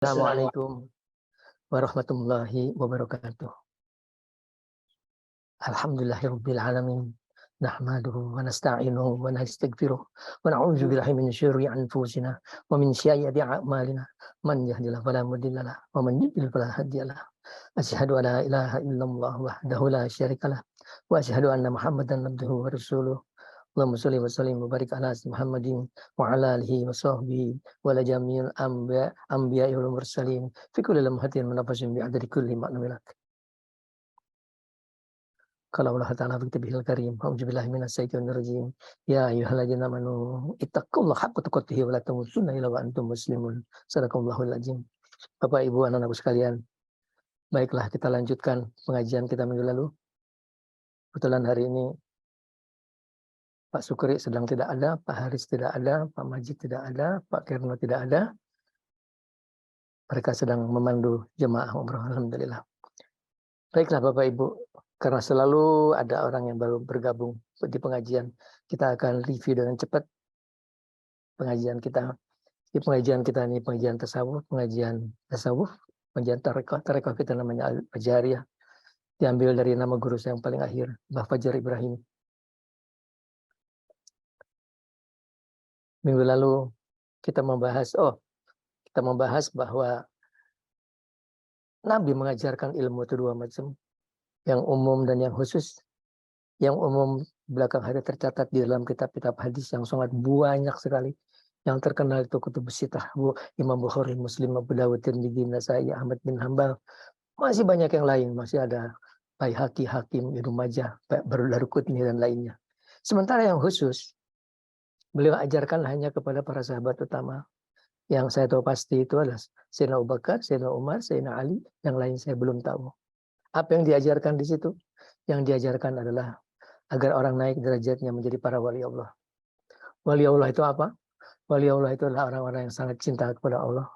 Assalamualaikum warahmatullahi wabarakatuh. Alhamdulillahirabbil alamin. Nahmaduhu wa nasta'inuhu wa nastaghfiruh wa na'udzu billahi min syururi anfusina wa min sayyiati a'malina. Man yahdihillahu fala mudhillalah wa man yudhlil fala hadiyalah. Asyhadu an la ilaha illallah wahdahu la syarikalah wa asyhadu anna Muhammadan abduhu wa rasuluh. Allahumma shalli wa sallim wa barik ala Muhammadin wa ala alihi wa sahbihi wa la jami'il anbiya'i wal mursalin fi kulli lamhatin wa nafasin bi'adadi kulli ma'lumin. Qala Allah ta'ala fi kitabihil karim, a'udzu billahi minash shaitonir rajim. Ya ayyuhalladzina amanu ittaqullaha haqqa tuqatih wa la tamutunna illa wa antum muslimun. Shadaqallahul azim. Bapak Ibu anak-anakku sekalian, baiklah kita lanjutkan pengajian kita minggu lalu. Kebetulan hari ini Pak Sukri sedang tidak ada, Pak Haris tidak ada, Pak Majid tidak ada, Pak Kirno tidak ada. Mereka sedang memandu jemaah umroh, alhamdulillah. Baiklah Bapak Ibu, karena selalu ada orang yang baru bergabung di pengajian, kita akan review dengan cepat pengajian kita. Di pengajian kita ini pengajian tasawuf, pengajian tarekat kita namanya Al-Fajariyah. Diambil dari nama guru saya yang paling akhir, Mbah Fajar Ibrahim. Minggu lalu kita membahas bahwa Nabi mengajarkan ilmu itu dua macam, yang umum dan yang khusus. Yang umum belakang hari tercatat di dalam kitab-kitab hadis yang sangat banyak sekali. Yang terkenal itu Kutubus Sittah, Imam Bukhari, Muslim, Abu Dawud, Tirmidzi, Nasai, Ahmad bin Hambal. Masih banyak yang lain, masih ada Baihaqi, Hakim, Ibnu Majah, Daruqutni dan lainnya. Sementara yang khusus, beliau ajarkan hanya kepada para sahabat utama. Yang saya tahu pasti itu adalah Sayyidina Abu Bakar, Sayyidina Umar, Sayyidina Ali, yang lain saya belum tahu. Apa yang diajarkan di situ? Yang diajarkan adalah agar orang naik derajatnya menjadi para wali Allah. Wali Allah itu apa? Wali Allah itu adalah orang-orang yang sangat cinta kepada Allah.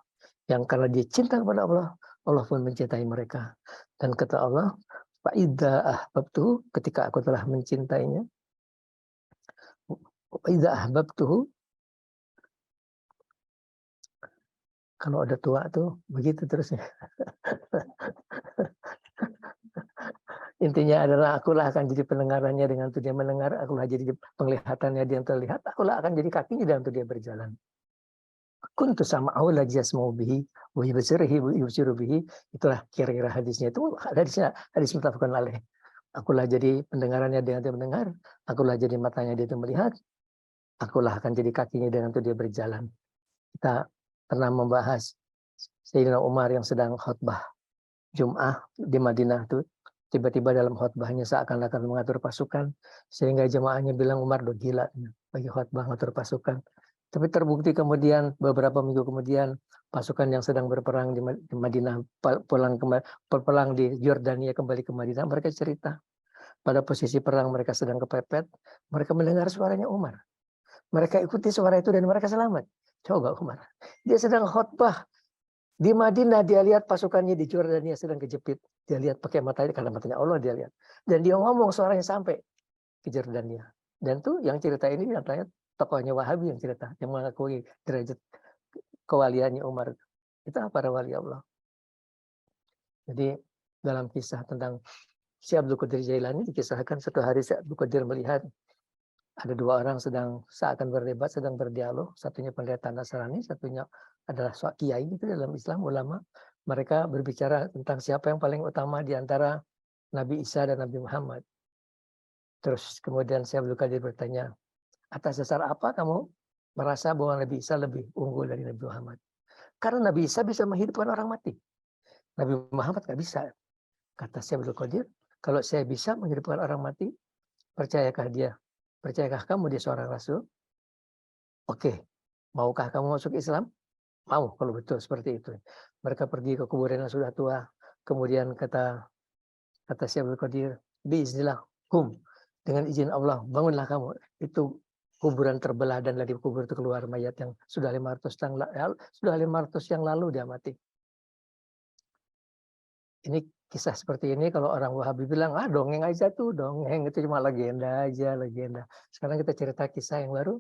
Yang karena dia cinta kepada Allah, Allah pun mencintai mereka. Dan kata Allah, "Fa'idza ahbabtuhu," ketika aku telah mencintainya. "Fa'idza ahbabtuhu," kalau ada tua tuh begitu terusnya. Intinya adalah akulah akan jadi pendengarannya dengan itu dia mendengar, akulah jadi penglihatannya dia terlihat, akulah akan jadi kakinya dan untuk dia berjalan. Kuntu sama'ahu allazi yasma'u bihi wa yubsiruhu wa yubsiru bihi. Itulah kira-kira hadisnya itu hadis muttafaqun alaih. Akulah jadi pendengarannya dengan dia mendengar, akulah jadi matanya dia itu melihat, akulah akan jadi kakinya dengan itu dia berjalan. Kita pernah membahas Sayyidina Umar yang sedang khutbah Jum'ah di Madinah itu. Tiba-tiba dalam khutbahnya seakan-akan mengatur pasukan, sehingga jemaahnya bilang Umar udah gila bagi khutbah mengatur pasukan. Tapi terbukti kemudian beberapa minggu kemudian pasukan yang sedang berperang di Madinah pulang di Yordania kembali ke Madinah, mereka cerita pada posisi perang mereka sedang kepepet, mereka mendengar suaranya Umar. Mereka ikuti suara itu dan mereka selamat. Coba Umar, dia sedang khutbah di Madinah, dia lihat pasukannya di Jordania sedang kejepit. Dia lihat pakai matanya, karena matanya Allah dia lihat. Dan dia ngomong suaranya sampai ke Jordania. Dan tuh yang cerita ini katanya tokohnya Wahabi yang cerita, yang mengakui derajat kewaliannya Umar. Itu para wali Allah. Jadi dalam kisah tentang Syekh Abdul Qadir Jailani dikisahkan suatu hari Syekh Abdul Qadir melihat ada dua orang sedang seakan berdebat, sedang berdialog. Satunya pendeta Nasrani, satunya adalah kiai itu dalam Islam, ulama. Mereka berbicara tentang siapa yang paling utama di antara Nabi Isa dan Nabi Muhammad. Terus kemudian Syekh Abdul Qadir bertanya, atas dasar apa kamu merasa bahwa Nabi Isa lebih unggul dari Nabi Muhammad? Karena Nabi Isa bisa menghidupkan orang mati. Nabi Muhammad nggak bisa. Kata Syekh Abdul Qadir, kalau saya bisa menghidupkan orang mati, percayakah dia? Percayakah kamu dia seorang Rasul? Oke, maukah kamu masuk Islam? Mau, kalau betul seperti itu. Mereka pergi ke kuburan yang sudah tua. Kemudian kata Syekh Abdul Qadir, biiznillah, dengan izin Allah, bangunlah kamu. Itu kuburan terbelah dan dari kubur itu keluar mayat yang sudah 500 yang lalu dia mati. Ini kisah seperti ini kalau orang Wahabi bilang, dongeng aja tuh, dongeng itu cuma legenda aja, legenda. Sekarang kita cerita kisah yang baru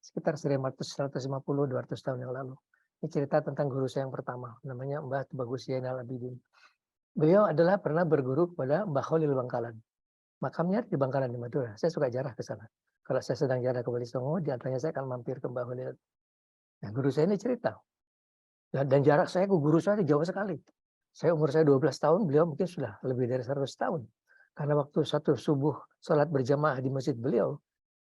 sekitar 150, 200 tahun yang lalu. Ini cerita tentang guru saya yang pertama, namanya Mbah Tubagus Zainal Abidin. Beliau adalah pernah berguru kepada Mbah Khalil Bangkalan. Makamnya di Bangkalan di Madura. Saya suka jarah ke sana. Kalau saya sedang jarah ke Wali Songo, di antaranya saya akan mampir ke Mbah Khalil. Nah, guru saya ini cerita. Dan jarak saya ke guru saya jauh sekali. Umur saya 12 tahun, beliau mungkin sudah lebih dari 100 tahun. Karena waktu satu subuh sholat berjamaah di masjid beliau,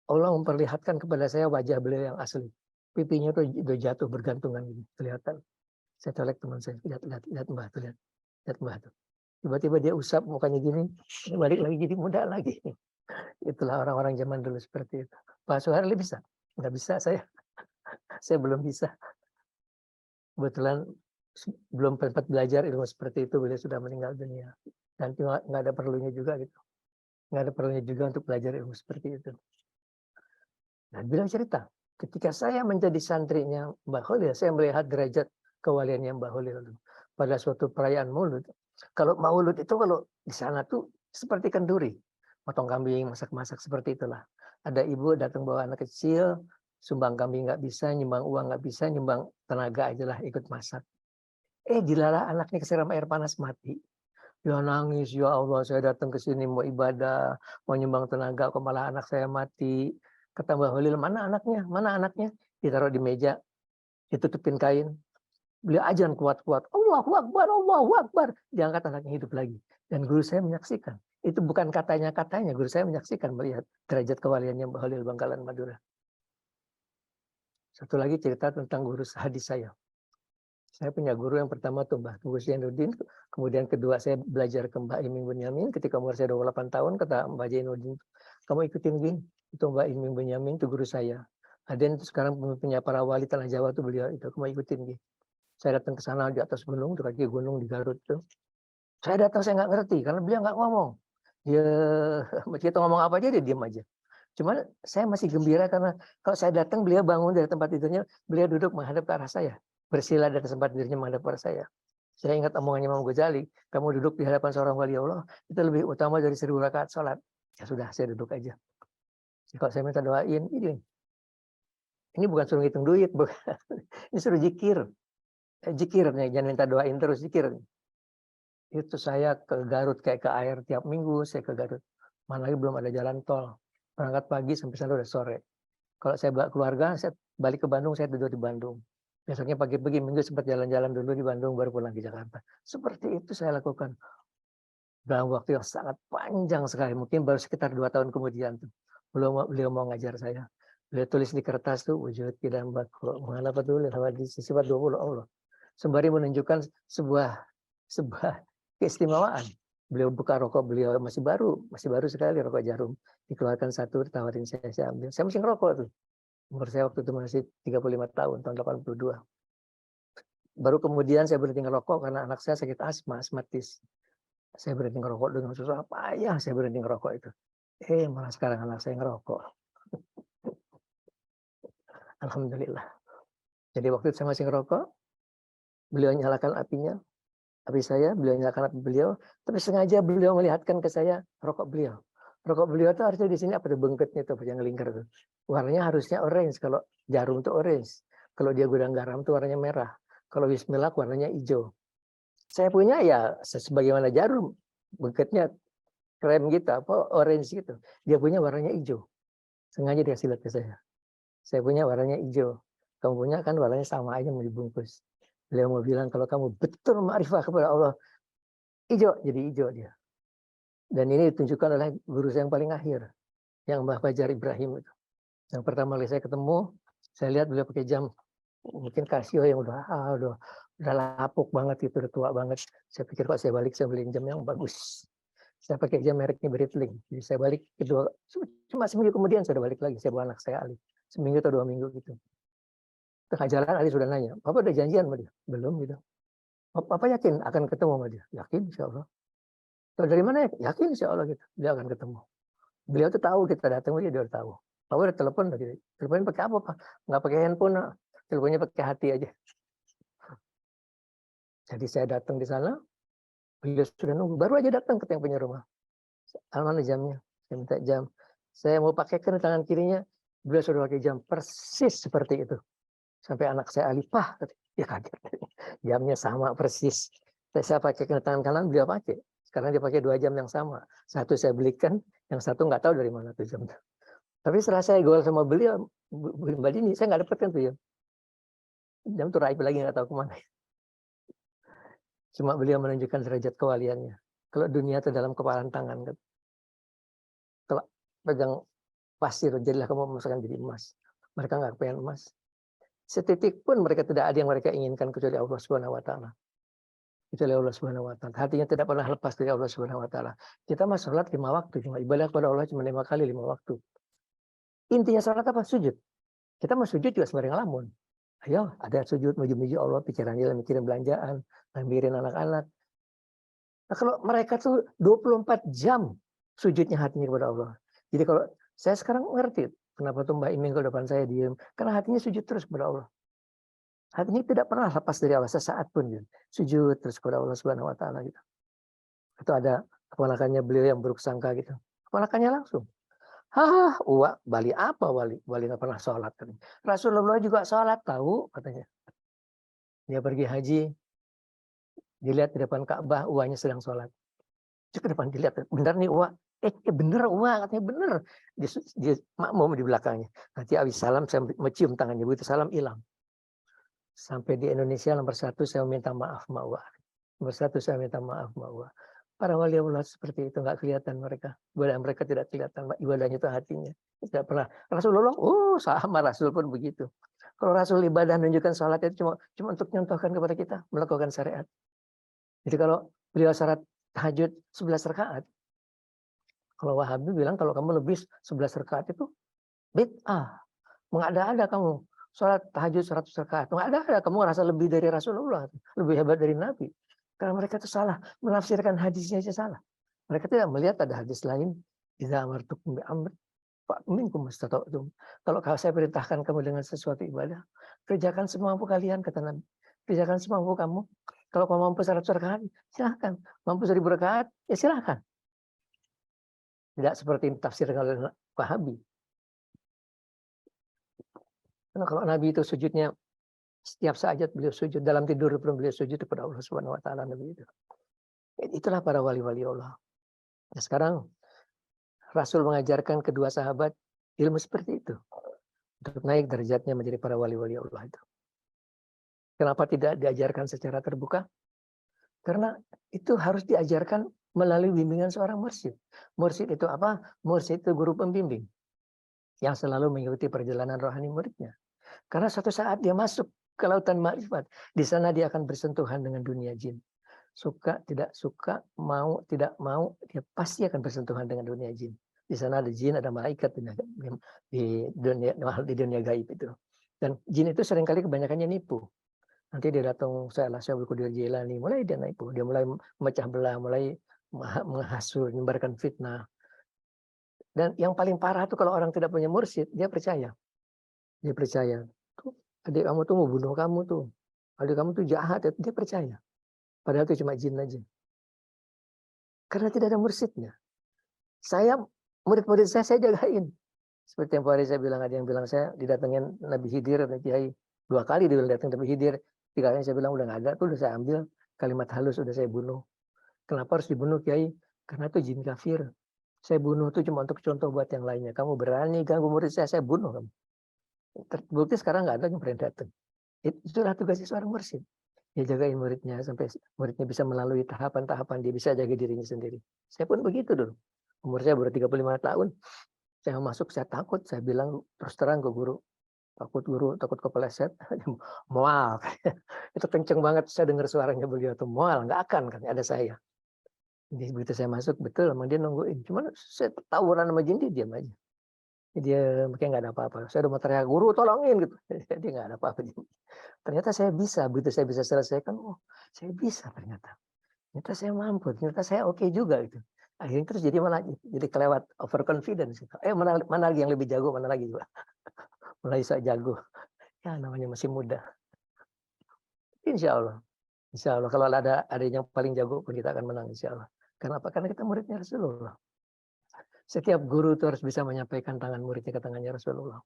Allah memperlihatkan kepada saya wajah beliau yang asli. Pipinya tuh udah jatuh bergantungan gitu, kelihatan. Saya colek teman saya, lihat Mbah tuh, lihat Mbah tuh. Tiba-tiba dia usap mukanya gini, balik lagi jadi muda lagi. Itulah orang-orang zaman dulu seperti itu. Pak Soeharli bisa? Nggak bisa saya belum bisa. Kebetulan belum sempat belajar ilmu seperti itu, beliau sudah meninggal dunia. Dan nggak ada perlunya juga gitu. Nggak ada perlunya juga untuk belajar ilmu seperti itu. Dan beliau cerita, ketika saya menjadi santrinya Mbah Khalil, saya melihat derajat kewaliannya Mbah Khalil pada suatu perayaan Maulud. Kalau Maulud itu kalau di sana tuh seperti kenduri, potong kambing, masak-masak seperti itulah. Ada ibu datang bawa anak kecil, sumbang kambing nggak bisa, nyumbang uang nggak bisa, nyumbang tenaga aja lah ikut masak. Dilalah anaknya kesiram air panas mati. Dia nangis, ya Allah saya datang ke sini mau ibadah, mau nyumbang tenaga, kok malah anak saya mati. Kata Mbah Khalil, mana anaknya? Mana anaknya? Ditaruh di meja, ditutupin kain. Beliau ajan kuat-kuat, Allahu Akbar, Allahu Akbar. Diangkat anaknya hidup lagi. Dan guru saya menyaksikan. Itu bukan katanya-katanya, guru saya menyaksikan melihat derajat kewaliannya Mbah Khalil Bangkalan Madura. Satu lagi cerita tentang guru hadis saya. Saya punya guru yang pertama tuh Mbah Tubagus Zainuddin, kemudian kedua saya belajar ke Mbah Iming Bunyamin, ketika umur saya 28 tahun, kata Mbah Zainuddin, kamu ikutin Gin, itu Mbah Iming Bunyamin, itu guru saya. Aden itu sekarang pemimpinnya para wali Tanah Jawa tuh beliau itu, kamu ikutin Gin. Saya datang ke sana di atas gunung, di kaki gunung di Garut tuh. Saya datang saya nggak ngerti, karena beliau nggak ngomong. Dia, kita ngomong apa aja dia diam aja. Cuman saya masih gembira karena kalau saya datang beliau bangun dari tempat tidurnya, beliau duduk menghadap ke arah saya. Bersila dari tempat tidurnya menghadap ke arah saya. Saya ingat omongannya Imam Ghazali, kamu duduk di hadapan seorang wali Allah, itu lebih utama dari 1000 rakaat sholat. Ya sudah, saya duduk aja. Kalau saya minta doain, ini bukan suruh ngitung duit, bukan. Ini suruh zikir. Zikir, jangan minta doain terus, zikir. Itu saya ke Garut kayak ke air tiap minggu, saya ke Garut. Mana lagi belum ada jalan tol. Berangkat pagi sampai sana udah sore. Kalau saya bawa keluarga, saya balik ke Bandung, saya tidur di Bandung. Besoknya pagi-pagi minggu sempat jalan-jalan dulu di Bandung, baru pulang ke Jakarta. Seperti itu saya lakukan. Dalam waktu yang sangat panjang sekali. Mungkin baru sekitar 2 tahun kemudian. Beliau mau ngajar saya. Beliau tulis di kertas tuh, wujud tidak bakro. Mengenapa tulis di sifat 20 Allah. Sembari menunjukkan sebuah keistimewaan. Beliau buka rokok, beliau masih baru sekali rokok jarum. Dikeluarkan satu, ditawarin saya ambil. Saya masih ngerokok tuh. Umur saya waktu itu masih 35 tahun, tahun 82. Baru kemudian saya berhenti ngerokok karena anak saya sakit asmatis. Saya berhenti ngerokok dengan susah payah, saya berhenti ngerokok itu. Malah sekarang anak saya ngerokok. Alhamdulillah. Jadi waktu itu saya masih ngerokok, beliau nyalakan apinya, api saya, beliau nyalakan api beliau, tapi sengaja beliau melihatkan ke saya rokok beliau. Rokok beliau itu harusnya di sini apa tuh bengketnya tuh yang lingkar tuh. Warnanya harusnya orange, kalau jarum tuh orange. Kalau dia gudang garam tuh warnanya merah. Kalau bismillah warnanya hijau. Saya punya ya sebagaimana jarum, bengketnya krem gitu, apa orange gitu. Dia punya warnanya hijau. Sengaja dikasih lihat ke saya. Saya punya warnanya hijau. Kamu punya kan warnanya sama aja mau dibungkus. Beliau mau bilang kalau kamu betul ma'rifah kepada Allah, hijau, jadi hijau dia. Dan ini ditunjukkan oleh guru saya yang paling akhir, yang Mbah Fajar Ibrahim itu. Yang pertama kali saya ketemu, saya lihat beliau pakai jam, mungkin Casio yang udah lapuk banget itu, udah tua banget. Saya pikir kok saya balik saya beliin jam yang bagus. Saya pakai jam mereknya Breitling. Jadi saya balik kedua, cuma seminggu kemudian saya udah balik lagi. Saya bawa anak saya Ali, seminggu atau 2 minggu gitu. Tengah jalan Ali sudah nanya, Papa udah janjian sama dia? Belum gitu. Papa yakin akan ketemu sama dia? Yakin insya Allah. Tahu dari mana ya? Yakin insya Allah gitu. Dia akan ketemu. Beliau tuh tahu kita datang dia udah tahu. Papa udah telepon lagi. Teleponnya pakai apa Pak? Nggak pakai handphone. Teleponnya pakai hati aja. Jadi saya datang di sana. Beliau sudah nunggu. Baru aja datang ke yang punya rumah. Mana jamnya? Saya minta jam. Saya mau pakaikan tangan kirinya. Beliau sudah pakai jam persis seperti itu. Sampai anak saya Ali, Pak, Ya kaget. Jamnya sama persis. Saya pakai ke tangan kanan, beliau pakai. Sekarang dia pakai 2 jam yang sama. Satu saya belikan, yang satu nggak tahu dari mana tuh jam. Tapi setelah saya goal sama beliau, Mbak Dini, saya nggak dapatkan tuh jam. Jam tuh raib lagi nggak tahu kemana. Cuma beliau menunjukkan derajat kewaliannya. Kalau dunia itu dalam kepalan tangan. Kalau pegang pasir, jadilah kamu memasukkan jadi emas. Mereka nggak pengen emas. Setitik pun mereka tidak ada yang mereka inginkan kecuali Allah Subhanahu wa taala. Kecuali Allah Subhanahu wa taala. Hatinya tidak pernah lepas dari Allah Subhanahu wa taala. Kita mah salat 5 waktu, cuma ibadah kepada Allah cuma 5 kali 5 waktu. Intinya salat apa? Sujud. Kita mau sujud juga sembarang ngelamun. Ayo, ada sujud muji-muji Allah, pikirannya mikirin belanjaan, mikirin anak-anak. Nah, kalau mereka tuh 24 jam sujudnya hatinya kepada Allah. Jadi kalau saya sekarang ngerti kenapa tuh Mbak Iming kalau depan saya diem, karena hatinya sujud terus kepada Allah. Hatinya tidak pernah lepas dari Allah sesaat pun gitu. Sujud terus kepada Allah Subhanahu wa taala gitu. Itu ada keponakannya beliau yang buruk sangka gitu. Keponakannya langsung, "Hah, Bali apa Wali? Wali nggak pernah sholat." Katanya. Rasulullah juga sholat tahu katanya. Dia pergi haji, dilihat di depan Ka'bah, uanya sedang sholat. Cek ke depan dilihat, bener nih Uwa. Bener Uwa, katanya bener. Dia makmum di belakangnya. Nanti habis salam, saya mencium tangannya. Begitu salam, hilang. Sampai di Indonesia nomor 1 saya minta maaf Mak Uwa. Nomor 1 saya minta maaf Mak Uwa. Para wali Allah seperti itu nggak kelihatan mereka. Ibadah mereka tidak kelihatan. Ibadahnya itu hatinya. Tidak pernah. Rasulullah, sama Rasul pun begitu. Kalau Rasul ibadah menunjukkan sholat itu cuma untuk nyontohkan kepada kita. Melakukan syariat. Jadi kalau beliau syarat tahajud 11 rakaat. Kalau Wahabi bilang kalau kamu lebih 11 rakaat itu bid'ah. Mengada-ada kamu. Sholat tahajud 100 rakaat. Mengada-ada kamu merasa lebih dari Rasulullah. Lebih hebat dari Nabi. Karena mereka itu salah. Menafsirkan hadisnya aja salah. Mereka tidak melihat ada hadis lain. Idza amartukum bi'amr fa'minkum mastata'tum. Kalau saya perintahkan kamu dengan sesuatu ibadah, kerjakan semampu kalian, kata Nabi. Kerjakan semampu kamu. Kalau kamu mampu 100 rakaat, silahkan. Mampu 1000 rakaat, ya silahkan. Tidak seperti tafsir oleh Wahabi. Karena kalau Nabi itu sujudnya setiap saat beliau sujud, dalam tidur pun beliau sujud kepada Allah Subhanahu wa taala Nabi itu. Itulah para wali-wali Allah. Nah, sekarang Rasul mengajarkan kedua sahabat ilmu seperti itu untuk naik derajatnya menjadi para wali-wali Allah itu. Kenapa tidak diajarkan secara terbuka? Karena itu harus diajarkan melalui bimbingan seorang mursyid. Mursyid itu apa? Mursyid itu guru pembimbing yang selalu mengikuti perjalanan rohani muridnya. Karena suatu saat dia masuk ke lautan makrifat, di sana dia akan bersentuhan dengan dunia jin. Suka, tidak suka, mau, tidak mau, dia pasti akan bersentuhan dengan dunia jin. Di sana ada jin, ada malaikat di dunia gaib itu. Dan jin itu seringkali kebanyakannya nipu. Nanti dia datang, saya Qadir Jailani, mulai dia nipu, dia mulai memecah belah, mulai menghasut, menyebarkan fitnah. Dan yang paling parah tuh kalau orang tidak punya mursyid, dia percaya. Dia percaya. Tuh, adik kamu tuh mau bunuh kamu tuh. Adik kamu tuh jahat, dia percaya. Padahal itu cuma jin aja. Karena tidak ada mursyidnya. Saya, murid-murid saya jagain. Seperti yang hari saya bilang, ada yang bilang saya didatengin Nabi Khidir, Nabi Kiai. 2 kali dia datang Nabi Khidir. 3 kali saya bilang udah nggak ada, tuh udah saya ambil. Kalimat halus udah saya bunuh. Kenapa harus dibunuh Kiai? Karena itu jin kafir. Saya bunuh itu cuma untuk contoh buat yang lainnya. Kamu berani ganggu murid saya bunuh kamu. Terbukti sekarang nggak ada yang pernah datang. Itulah tugasnya seorang mursyid. Dia jagain muridnya sampai muridnya bisa melalui tahapan-tahapan, dia bisa jaga dirinya sendiri. Saya pun begitu dulu. Umur saya baru 35 tahun. Saya masuk, saya takut. Saya bilang terus terang ke guru. Guru, takut kepeleset. Mual. Itu kenceng banget. Saya dengar suaranya beliau tuh. Mual, nggak akan kan ada saya. Jadi begitu saya masuk, betul sama dia nungguin. Cuman saya tawuran sama jin, dia diam aja. Dia kayak nggak ada apa-apa. Saya udah mau teriak, guru tolongin gitu. Dia nggak ada apa-apa. Ternyata saya bisa. Begitu saya bisa selesaikan, saya bisa ternyata. Ternyata saya mampu. Ternyata saya oke juga gitu. Akhirnya terus jadi malah jadi kelewat overconfidence. Mana lagi yang lebih jago, mana lagi juga. Mulai saya jago. Ya namanya masih muda. Insya Allah. Insya Allah. Kalau ada yang paling jago pun kita akan menang insya Allah. Kenapa? Karena kita muridnya Rasulullah. Setiap guru itu harus bisa menyampaikan tangan muridnya ke tangannya Rasulullah.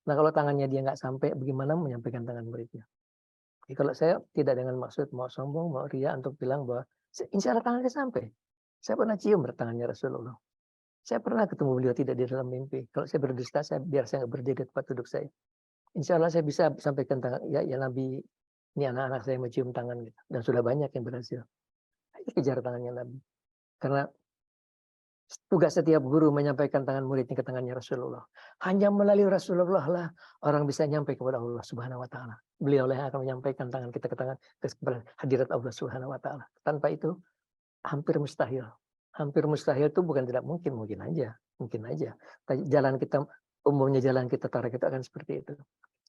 Nah kalau tangannya dia nggak sampai, bagaimana menyampaikan tangan muridnya? Jadi kalau saya tidak dengan maksud mau sombong, mau ria untuk bilang bahwa insya Allah tangannya sampai. Saya pernah cium tangannya Rasulullah. Saya pernah ketemu beliau tidak di dalam mimpi. Kalau saya berdusta, biar saya nggak berdiri di tempat duduk saya. Insya Allah saya bisa sampaikan tangan, ya Nabi, ini anak-anak saya mencium tangan gitu. Dan sudah banyak yang berhasil. Ayo kejar tangannya Nabi. Karena tugas setiap guru menyampaikan tangan muridnya ke tangannya Rasulullah. Hanya melalui Rasulullah lah orang bisa nyampe kepada Allah Subhanahu wa taala. Beliau lah yang akan menyampaikan tangan kita ke tangan kepada hadirat Allah Subhanahu wa taala. Tanpa itu hampir mustahil. Hampir mustahil itu bukan tidak mungkin, mungkin aja. Mungkin aja. Jalan kita, umumnya jalan kita tarik itu akan seperti itu.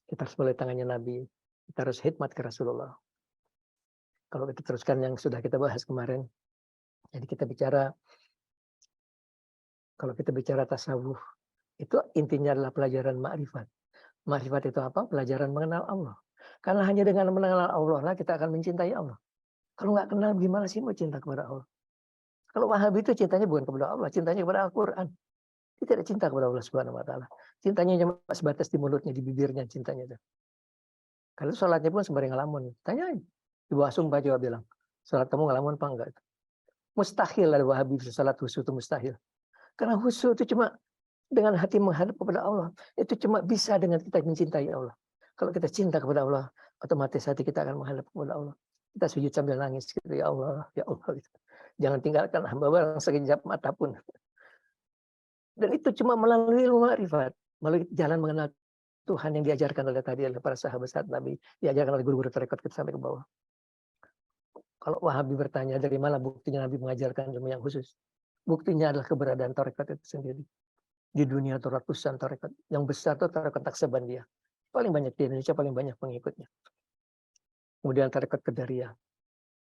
Kita harus melalui tangannya Nabi. Kita harus khidmat ke Rasulullah. Kalau kita teruskan yang sudah kita bahas kemarin. Jadi kita bicara, kalau kita bicara tasawuf, itu intinya adalah pelajaran ma'rifat. Ma'rifat itu apa? Pelajaran mengenal Allah. Karena hanya dengan mengenal Allah lah kita akan mencintai Allah. Kalau nggak kenal, gimana sih mau cinta kepada Allah? Kalau Wahabi itu cintanya bukan kepada Allah, cintanya kepada Al-Quran. Dia tidak cinta kepada Allah Subhanahu wa taala. Cintanya cuma sebatas di mulutnya, di bibirnya cintanya itu. Kalau sholatnya pun sembari ngelamun. Tanyain. Ibu Asum coba bilang, sholat kamu ngelamun apa enggak? Mustahil ada Wahabi bisa sholat khusyuk itu mustahil. Karena khusyuk itu cuma dengan hati menghadap kepada Allah. Itu cuma bisa dengan kita mencintai Allah. Kalau kita cinta kepada Allah, otomatis hati kita akan menghadap kepada Allah. Kita sujud sambil nangis gitu, ya Allah, ya Allah. Gitu. Jangan tinggalkan hamba barang sekejap mata pun. Dan itu cuma melalui ilmu ma'rifat, melalui jalan mengenal Tuhan yang diajarkan oleh tadi oleh para sahabat Nabi, diajarkan oleh guru-guru tarekat kita sampai ke bawah. Kalau Wahabi bertanya dari mana buktinya Nabi mengajarkan ilmu yang khusus? Buktinya adalah keberadaan tarekat itu sendiri. Di dunia itu ratusan tarekat. Yang besar itu tarekat Naqsabandiyah. Paling banyak di Indonesia, paling banyak pengikutnya. Kemudian tarekat Qadariyah.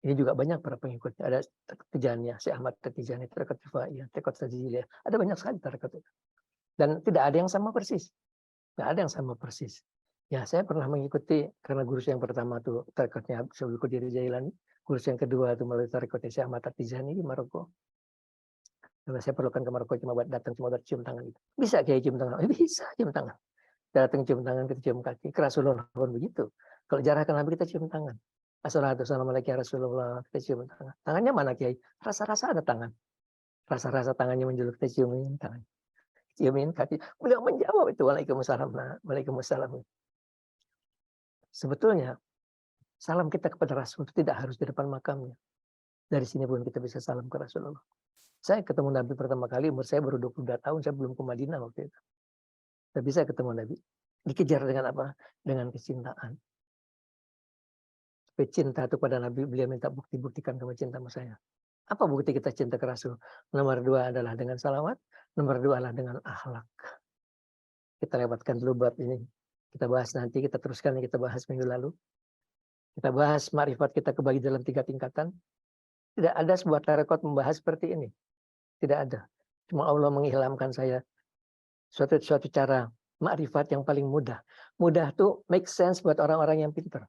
Ini juga banyak para pengikutnya. Ada Tijaniyah, Syekh Ahmad Tijani, tarekat Rifaiyah, tarekat Sajiliyah. Ada banyak sekali tarekat itu. Dan tidak ada yang sama persis. Tidak ada yang sama persis. Ya, saya pernah mengikuti, karena guru yang pertama itu tarekatnya Syekh Qadir Jailani. Guru yang kedua itu melalui tarekatnya Syekh Ahmad Tijani di Maroko. Karena saya perlukan ke Maroko cuma buat datang, cuma buat cium tangan itu. Bisa kayak cium tangan? Bisa cium tangan. Datang cium tangan, kita cium kaki. Ke Rasulullah pun begitu. Kalau jarak ke Nabi kita cium tangan. Assalamualaikum ya Rasulullah, kita cium tangan. Tangannya mana Kiai? Rasa-rasa ada tangan. Rasa-rasa tangannya menjuluk, kita ciumin tangan. Ciumin kaki. Beliau menjawab itu, Waalaikumsalam. Waalaikumsalam. Sebetulnya, salam kita kepada Rasul itu tidak harus di depan makamnya. Dari sini pun kita bisa salam ke Rasulullah. Saya ketemu Nabi pertama kali, umur saya baru 22 tahun, saya belum ke Madinah waktu itu. Saya bisa ketemu Nabi. Dikejar dengan apa? Dengan kecintaan. Cinta itu pada Nabi, beliau minta buktikan kamu cinta sama saya. Apa bukti kita cinta ke Rasul? Nomor 2 adalah dengan salawat, nomor 2 adalah dengan akhlak. Kita lewatkan dulu bab ini. Kita bahas nanti, kita teruskan yang kita bahas minggu lalu. Kita bahas ma'rifat kita kebagi dalam 3 tingkatan. Tidak ada sebuah tarekat membahas seperti ini. Tidak ada. Cuma Allah mengilhamkan saya suatu cara ma'rifat yang paling mudah. Mudah tuh make sense buat orang-orang yang pintar.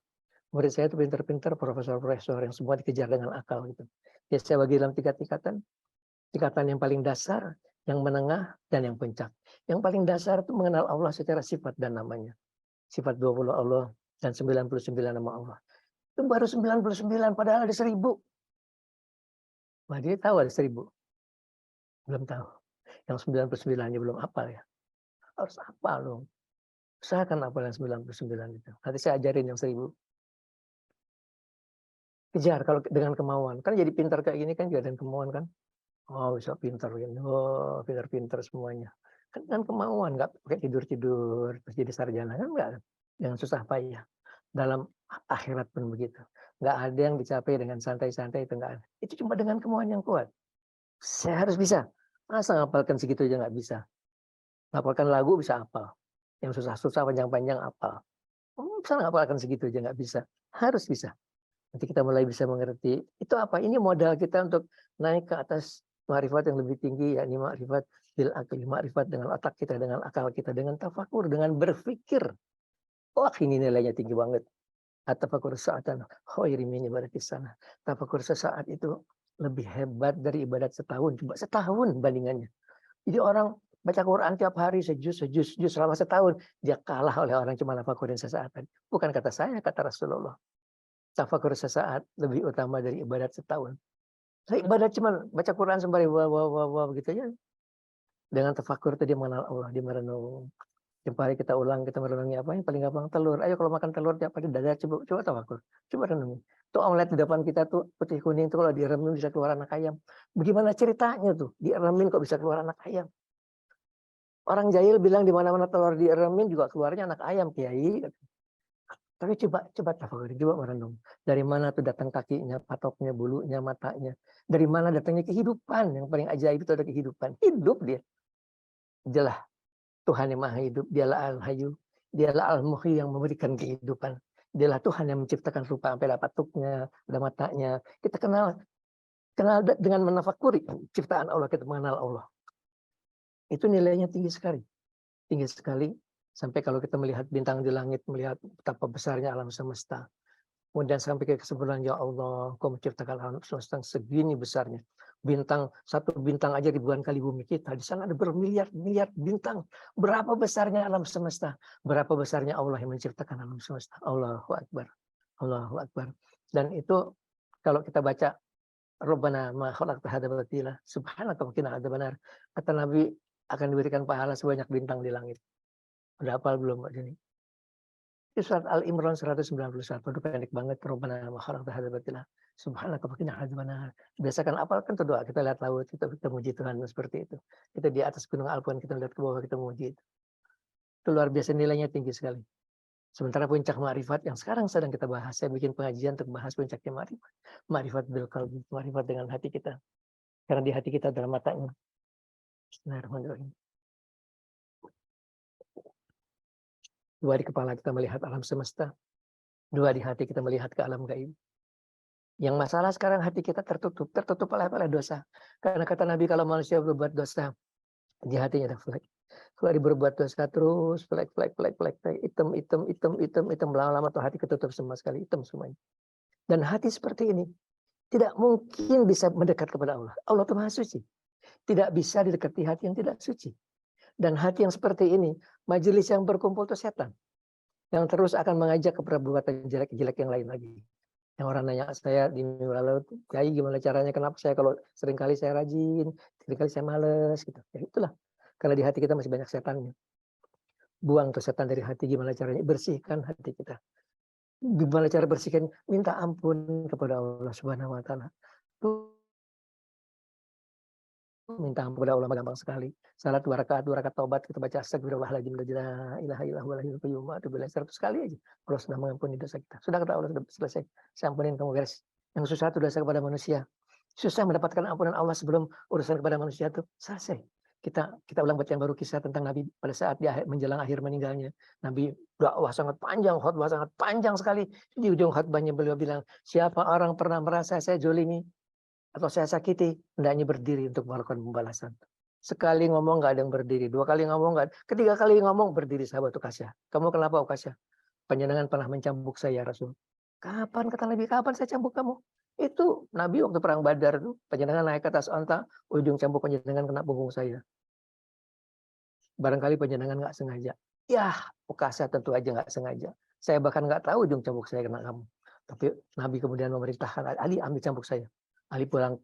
Murid saya itu pintar-pintar, profesor-profesor yang semua dikejar dengan akal gitu. Ya saya bagi dalam 3 tingkatan. Tingkatan yang paling dasar, yang menengah, dan yang puncak. Yang paling dasar itu mengenal Allah secara sifat dan namanya. Sifat 20 Allah dan 99 nama Allah. Itu baru 99, padahal ada 1000. Wah, dia tahu ada 1000. Belum tahu. Yang 99-nya belum hafal ya. Harus hafal dong. Usahakan hafal yang 99 itu. Nanti saya ajarin yang 1000. Kejar kalau dengan kemauan. Kan jadi pintar kayak gini kan juga dengan kemauan kan. Oh bisa pintar. Oh pintar-pintar semuanya. Kan dengan kemauan. Nggak pakai tidur-tidur. Terus jadi sarjana. Kan nggak. Dengan susah payah. Dalam akhirat pun begitu. Nggak ada yang dicapai dengan santai-santai. Itu nggak ada. Itu cuma dengan kemauan yang kuat. Saya harus bisa. Masa ngapalkan segitu aja nggak bisa. Ngapalkan lagu bisa hafal. Yang susah-susah panjang-panjang hafal. Bisa ngapalkan segitu aja nggak bisa. Harus bisa. Nanti kita mulai bisa mengerti. Itu apa? Ini modal kita untuk naik ke atas ma'rifat yang lebih tinggi, yakni ma'rifat bil akli, ma'rifat dengan otak kita, dengan akal kita, dengan tafakur, dengan berpikir. Wah, ini nilainya tinggi banget. At-tafakur sa'atan khairi min ibadatis sana. Tafakur sesaat itu lebih hebat dari ibadat setahun. Coba setahun bandingannya. Jadi orang baca Quran tiap hari sejus selama setahun. Dia kalah oleh orang cuma tafakurin sesaat. Bukan kata saya, kata Rasulullah. Tafakur sesaat lebih utama dari ibadat setahun. Saya ibadat cuma baca Quran sembari wah begitu aja. Dengan tafakur itu dia mengenal Allah, dia merenung. Tiap hari kita ulang, kita merenungi apa yang paling gampang telur. Ayo kalau makan telur tiap hari dadar coba tafakur. Coba renungi. Tuh omelet di depan kita tuh putih kuning tuh kalau diremin bisa keluar anak ayam. Bagaimana ceritanya tuh? Diremin kok bisa keluar anak ayam? Orang jahil bilang di mana-mana telur diremin juga keluarnya anak ayam, Kiai. Tapi coba tafakur, coba merenung. Dari mana tuh datang kakinya, patoknya, bulunya, matanya. Dari mana datangnya kehidupan? Yang paling ajaib itu ada kehidupan. Hidup dia. Dialah Tuhan yang maha hidup. Dialah Al-Hayyu. Dialah Al-Muhyi yang memberikan kehidupan. Dialah Tuhan yang menciptakan rupa sampai ada patuknya, ada matanya. Kita kenal dengan menafakuri ciptaan Allah, kita mengenal Allah. Itu nilainya tinggi sekali. Tinggi sekali. Sampai kalau kita melihat bintang di langit, melihat betapa besarnya alam semesta. Kemudian sampai ke kesimpulan, ya Allah, Kau menciptakan alam semesta segini besarnya. Satu bintang aja ribuan kali bumi kita. Di sana ada bermiliar-miliar bintang. Berapa besarnya alam semesta? Berapa besarnya Allah yang menciptakan alam semesta? Allahu Akbar. Allahu Akbar. Dan itu kalau kita baca, Rabbana ma khalaqta hadza batila, subhanaka wa qina adzabannar. Kata Nabi akan diberikan pahala sebanyak bintang di langit. Udah hafal belum Mbak Jenny? Itu surat Al-Imran 191. Itu pendek banget. Rabbana ma khalaqta hadza batila, subhanaka wa qina adzabannar. Biasakan apalkan itu doa. Kita lihat laut, kita muji Tuhan seperti itu. Kita di atas gunung Alpun, kita lihat ke bawah, kita muji itu. Itu luar biasa, nilainya tinggi sekali. Sementara puncak ma'rifat yang sekarang sedang kita bahas. Saya bikin pengajian untuk bahas puncaknya ma'rifat. Ma'rifat bil qalbi, ma'rifat dengan hati kita. Karena di hati kita adalah matanya. Bismillahirrahmanirrahim. Dua di kepala kita melihat alam semesta. Dua di hati kita melihat ke alam gaib. Yang masalah sekarang hati kita tertutup oleh dosa. Karena kata Nabi kalau manusia berbuat dosa, di hatinya ada flek. Kalau berbuat dosa terus, flek, hitam, lama-lama tuh hati ketutup semua sekali, hitam semuanya. Dan hati seperti ini tidak mungkin bisa mendekat kepada Allah. Allah itu Maha Suci. Tidak bisa didekati hati yang tidak suci. Dan hati yang seperti ini, majelis yang berkumpul itu setan. Yang terus akan mengajak ke perbuatan jelek-jelek yang lain lagi. Yang orang nanya saya di minggu lalu, Kiai gimana caranya, kenapa saya kalau seringkali saya rajin, seringkali saya males gitu. Ya itulah, karena di hati kita masih banyak setannya. Buang tuh setan dari hati, gimana caranya? Bersihkan hati kita. Gimana cara bersihkan? Minta ampun kepada Allah Subhanahu wa taala. Minta ampun kepada Allah gampang sekali. Salat 2 rakaat taubat, kita baca astagfirullahaladzim, la ilaha illallah wal hayyul qayyum wa atubu ilaih 100 kali aja. Allah sudah mengampuni dosa kita. Sudah kata Allah, sudah selesai. Saya ampunin kamu beres. Yang susah itu dosa kepada manusia. Susah mendapatkan ampunan Allah sebelum urusan kepada manusia itu selesai. Kita ulang bacaan baru kisah tentang Nabi pada saat dia menjelang akhir meninggalnya. Nabi dakwah sangat panjang, khutbah sangat panjang sekali. Di ujung khutbahnya beliau bilang, siapa orang pernah merasa saya zolimi atau saya sakiti, hendaknya berdiri untuk melakukan pembalasan. Sekali ngomong nggak ada yang berdiri, 2 kali ngomong nggak, ketiga kali ngomong berdiri sahabat Ukasyah. Kamu kenapa Ukasyah? Panjenengan pernah mencambuk saya Rasul. Kapan kata Nabi, kapan saya cambuk kamu? Itu Nabi waktu perang Badar tuh, panjenengan naik ke atas onta, ujung cambuk panjenengan kena punggung saya. Barangkali panjenengan nggak sengaja. Ya, Ukasyah tentu aja nggak sengaja. Saya bahkan nggak tahu ujung cambuk saya kena kamu. Tapi Nabi kemudian memerintahkan Ali ambil cambuk saya. Ali pulang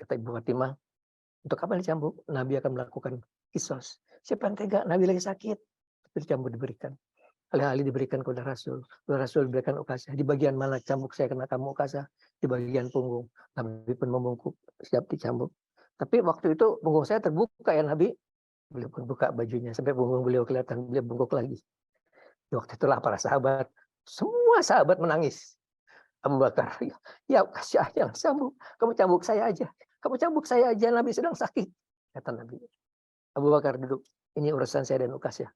kata Ibu Fatimah, untuk apa dicambuk? Nabi akan melakukan kisos. Siapa yang tega? Nabi lagi sakit. Tapi cambuk diberikan. Ali diberikan kepada Rasul. Rasul diberikan Ukasyah. Di bagian mana cambuk saya kena kamu Ukasyah? Di bagian punggung. Nabi pun membungkuk. Siap dicambuk. Tapi waktu itu punggung saya terbuka ya Nabi. Beliau pun buka bajunya. Sampai punggung beliau kelihatan. Beliau bungkuk lagi. Di waktu itulah para sahabat. Semua sahabat menangis. Abu Bakar, ya Ukasyah jangan cambuk. Kamu cambuk saya aja. Kamu cambuk saya aja, Nabi sedang sakit. Kata Nabi. Abu Bakar duduk. Ini urusan saya dan Ukasyah.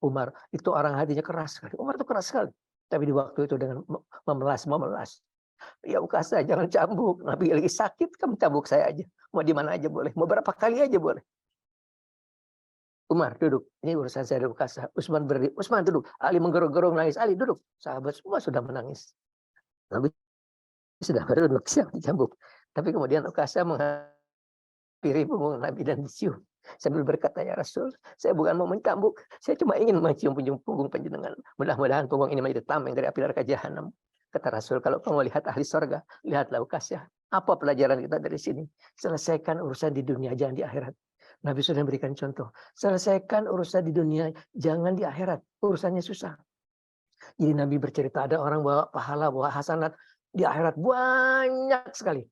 Umar, itu orang hatinya keras sekali. Umar itu keras sekali. Tapi di waktu itu dengan memelas. Ya Ukasyah jangan cambuk. Nabi lagi sakit, kamu cambuk saya aja. Mau di mana aja boleh. Mau berapa kali aja boleh. Umar duduk. Ini urusan saya dan Ukasyah. Utsman berdiri. Utsman duduk. Ali menggerung-gerung nangis. Ali duduk. Sahabat semua sudah menangis. Nabi sudah berduduk siap dicambuk. Tapi kemudian Ukasyah menghampiri punggung Nabi dan dicium. Sambil berkata, ya Rasul, saya bukan mau mencambuk. Saya cuma ingin mencium punggung panjenengan. Mudah-mudahan punggung ini menjadi tameng dari api neraka jahanam. Kata Rasul, kalau kamu lihat ahli sorga, lihatlah Ukasyah. Apa pelajaran kita dari sini? Selesaikan urusan di dunia, jangan di akhirat. Nabi sudah memberikan contoh. Selesaikan urusan di dunia, jangan di akhirat. Urusannya susah. Jadi Nabi bercerita ada orang bawa pahala, bawa hasanat. Di akhirat banyak sekali.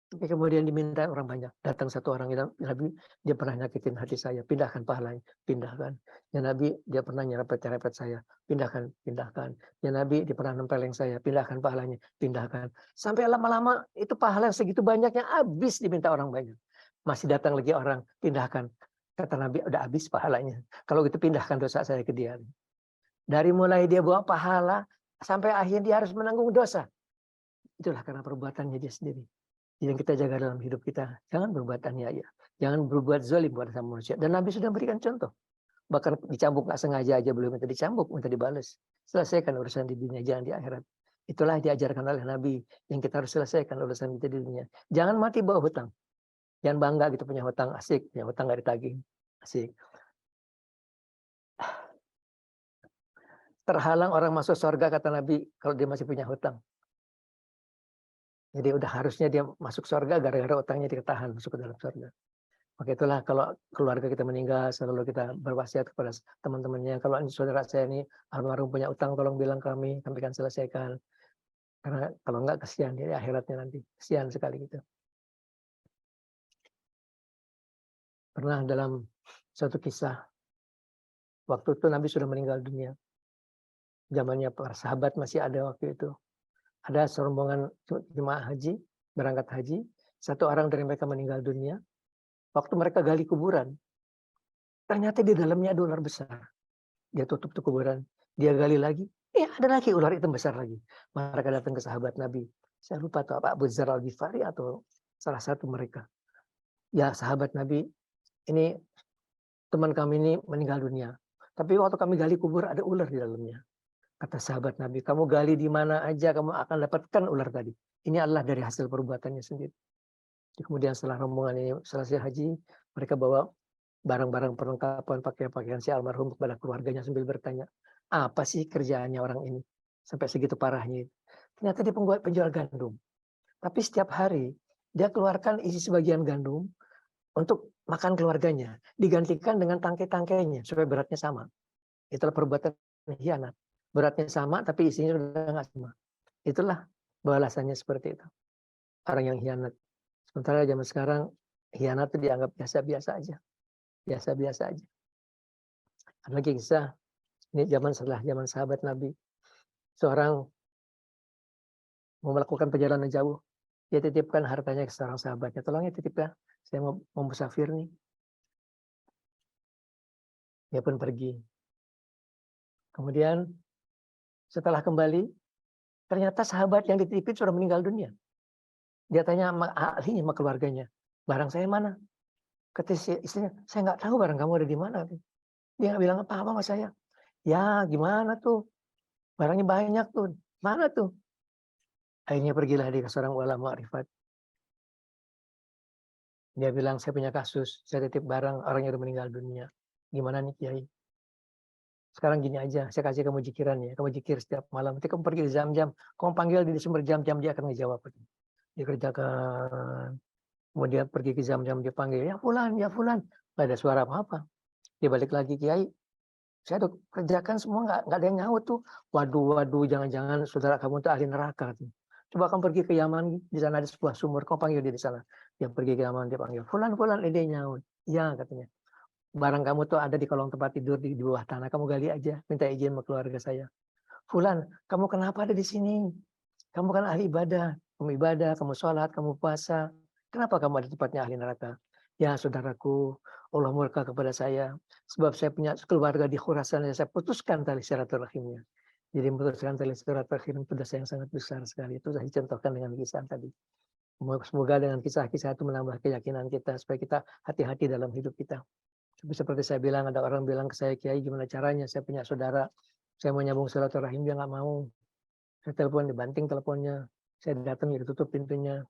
Tapi kemudian diminta orang banyak. Datang satu orang bilang, Nabi, dia pernah nyakitin hati saya. Pindahkan pahalanya. Pindahkan. Ya Nabi, dia pernah nyerempet-nyerempet saya. Pindahkan. Pindahkan. Ya Nabi, dia pernah nempeleng saya. Pindahkan pahalanya. Pindahkan. Sampai lama-lama itu pahala yang segitu banyaknya habis diminta orang banyak. Masih datang lagi orang. Pindahkan. Kata Nabi, udah habis pahalanya. Kalau gitu pindahkan dosa saya ke dia. Dari mulai dia bawa pahala, sampai akhirnya dia harus menanggung dosa. Itulah karena perbuatannya dia sendiri. Yang kita jaga dalam hidup kita. Jangan berbuat aniaya. Jangan berbuat zalim pada sama manusia. Dan Nabi sudah berikan contoh. Bahkan dicambuk nggak sengaja aja belum minta dicambuk, minta dibalas. Selesaikan urusan di dunia, jangan di akhirat. Itulah yang diajarkan oleh Nabi. Yang kita harus selesaikan urusan kita di dunia. Jangan mati bawa hutang. Jangan bangga gitu punya hutang, asik. Punya hutang nggak ditagih. Asik. Terhalang orang masuk surga kata Nabi kalau dia masih punya hutang. Jadi udah harusnya dia masuk surga gara-gara utangnya diketahan masuk ke dalam surga. Maka itulah kalau keluarga kita meninggal selalu kita berwasiat kepada teman-temannya. Kalau saudara saya ini almarhum punya utang tolong bilang kami akan selesaikan. Karena kalau enggak kesian di akhiratnya nanti. Kesian sekali gitu. Pernah dalam suatu kisah waktu itu Nabi sudah meninggal dunia. Zamannya para sahabat masih ada waktu itu. Ada serombongan jemaah haji, berangkat haji. Satu orang dari mereka meninggal dunia. Waktu mereka gali kuburan, ternyata di dalamnya ada ular besar. Dia tutup tuh kuburan. Dia gali lagi. Ada lagi ular itu besar lagi. Mereka datang ke sahabat Nabi. Saya lupa tuh apa Abu Dzar Al-Ghifari atau salah satu mereka. Ya sahabat Nabi, ini teman kami ini meninggal dunia. Tapi waktu kami gali kubur ada ular di dalamnya. Kata sahabat Nabi, kamu gali di mana aja kamu akan dapatkan ular tadi. Ini adalah dari hasil perbuatannya sendiri. Kemudian setelah rombongan ini selesai haji, mereka bawa barang-barang perlengkapan, pakaian-pakaian si almarhum kepada keluarganya sambil bertanya, apa sih kerjaannya orang ini? Sampai segitu parahnya. Ternyata dia penjual gandum. Tapi setiap hari dia keluarkan isi sebagian gandum untuk makan keluarganya. Digantikan dengan tangkai-tangkainya supaya beratnya sama. Itulah perbuatan khianat. Beratnya sama tapi isinya sudah nggak sama. Itulah balasannya seperti itu. Orang yang khianat. Sementara zaman sekarang khianat itu dianggap biasa-biasa aja. Biasa-biasa aja. Ada lagi kisah, ini setelah zaman sahabat Nabi. Seorang mau melakukan perjalanan jauh. Dia titipkan hartanya ke seorang sahabatnya. Tolong ya titip ya, saya mau musafir nih. Dia pun pergi. Kemudian setelah kembali, ternyata sahabat yang dititipin sudah meninggal dunia. Dia tanya sama ahlinya, sama keluarganya, barang saya mana? Kata istrinya, saya nggak tahu barang kamu ada di mana. Dia nggak bilang apa-apa sama saya. Ya gimana tuh? Barangnya banyak tuh. Mana tuh? Akhirnya pergilah dia ke seorang ulama ma'rifat. Dia bilang, saya punya kasus. Saya titip barang, orangnya udah meninggal dunia. Gimana nih Kiai? Sekarang gini aja, saya kasih kamu jikiran ya. Kamu jikir setiap malam. Nanti kamu pergi di jam-jam. Kamu panggil di sumber jam-jam, dia akan ngejawab. Dia kerjakan. Kemudian pergi ke jam-jam, dia panggil. Ya Fulan, ya Fulan. Nggak ada suara apa-apa. Dia balik lagi, Kiai. Saya udah kerjakan semua, nggak ada yang nyaut tuh. Waduh, jangan-jangan saudara kamu tuh ahli neraka tuh. Coba kamu pergi ke Yaman, di sana ada sebuah sumur, kamu panggil dia di sana. Dia pergi ke Yaman, dia panggil, Fulan, dia nyaut. Iya katanya. Barang kamu tuh ada di kolong tempat tidur di bawah tanah, kamu gali aja, minta izin sama keluarga saya. Fulan, kamu kenapa ada di sini? Kamu kan ahli ibadah, kamu sholat, kamu puasa. Kenapa kamu ada di tempatnya ahli neraka? Ya saudaraku, Allah murka kepada saya. Sebab saya punya keluarga di Khurasan, saya putuskan tali silaturahimnya. Jadi memutuskan tali silaturahim itu dosa yang sangat besar sekali. Itu saya contohkan dengan kisah tadi. Semoga dengan kisah-kisah itu menambah keyakinan kita, supaya kita hati-hati dalam hidup kita. Seperti saya bilang, ada orang bilang ke saya, Kiai gimana caranya? Saya punya saudara, saya mau nyambung silaturahim, dia nggak mau. Saya telepon, dibanting teleponnya. Saya datang, ya ditutup pintunya.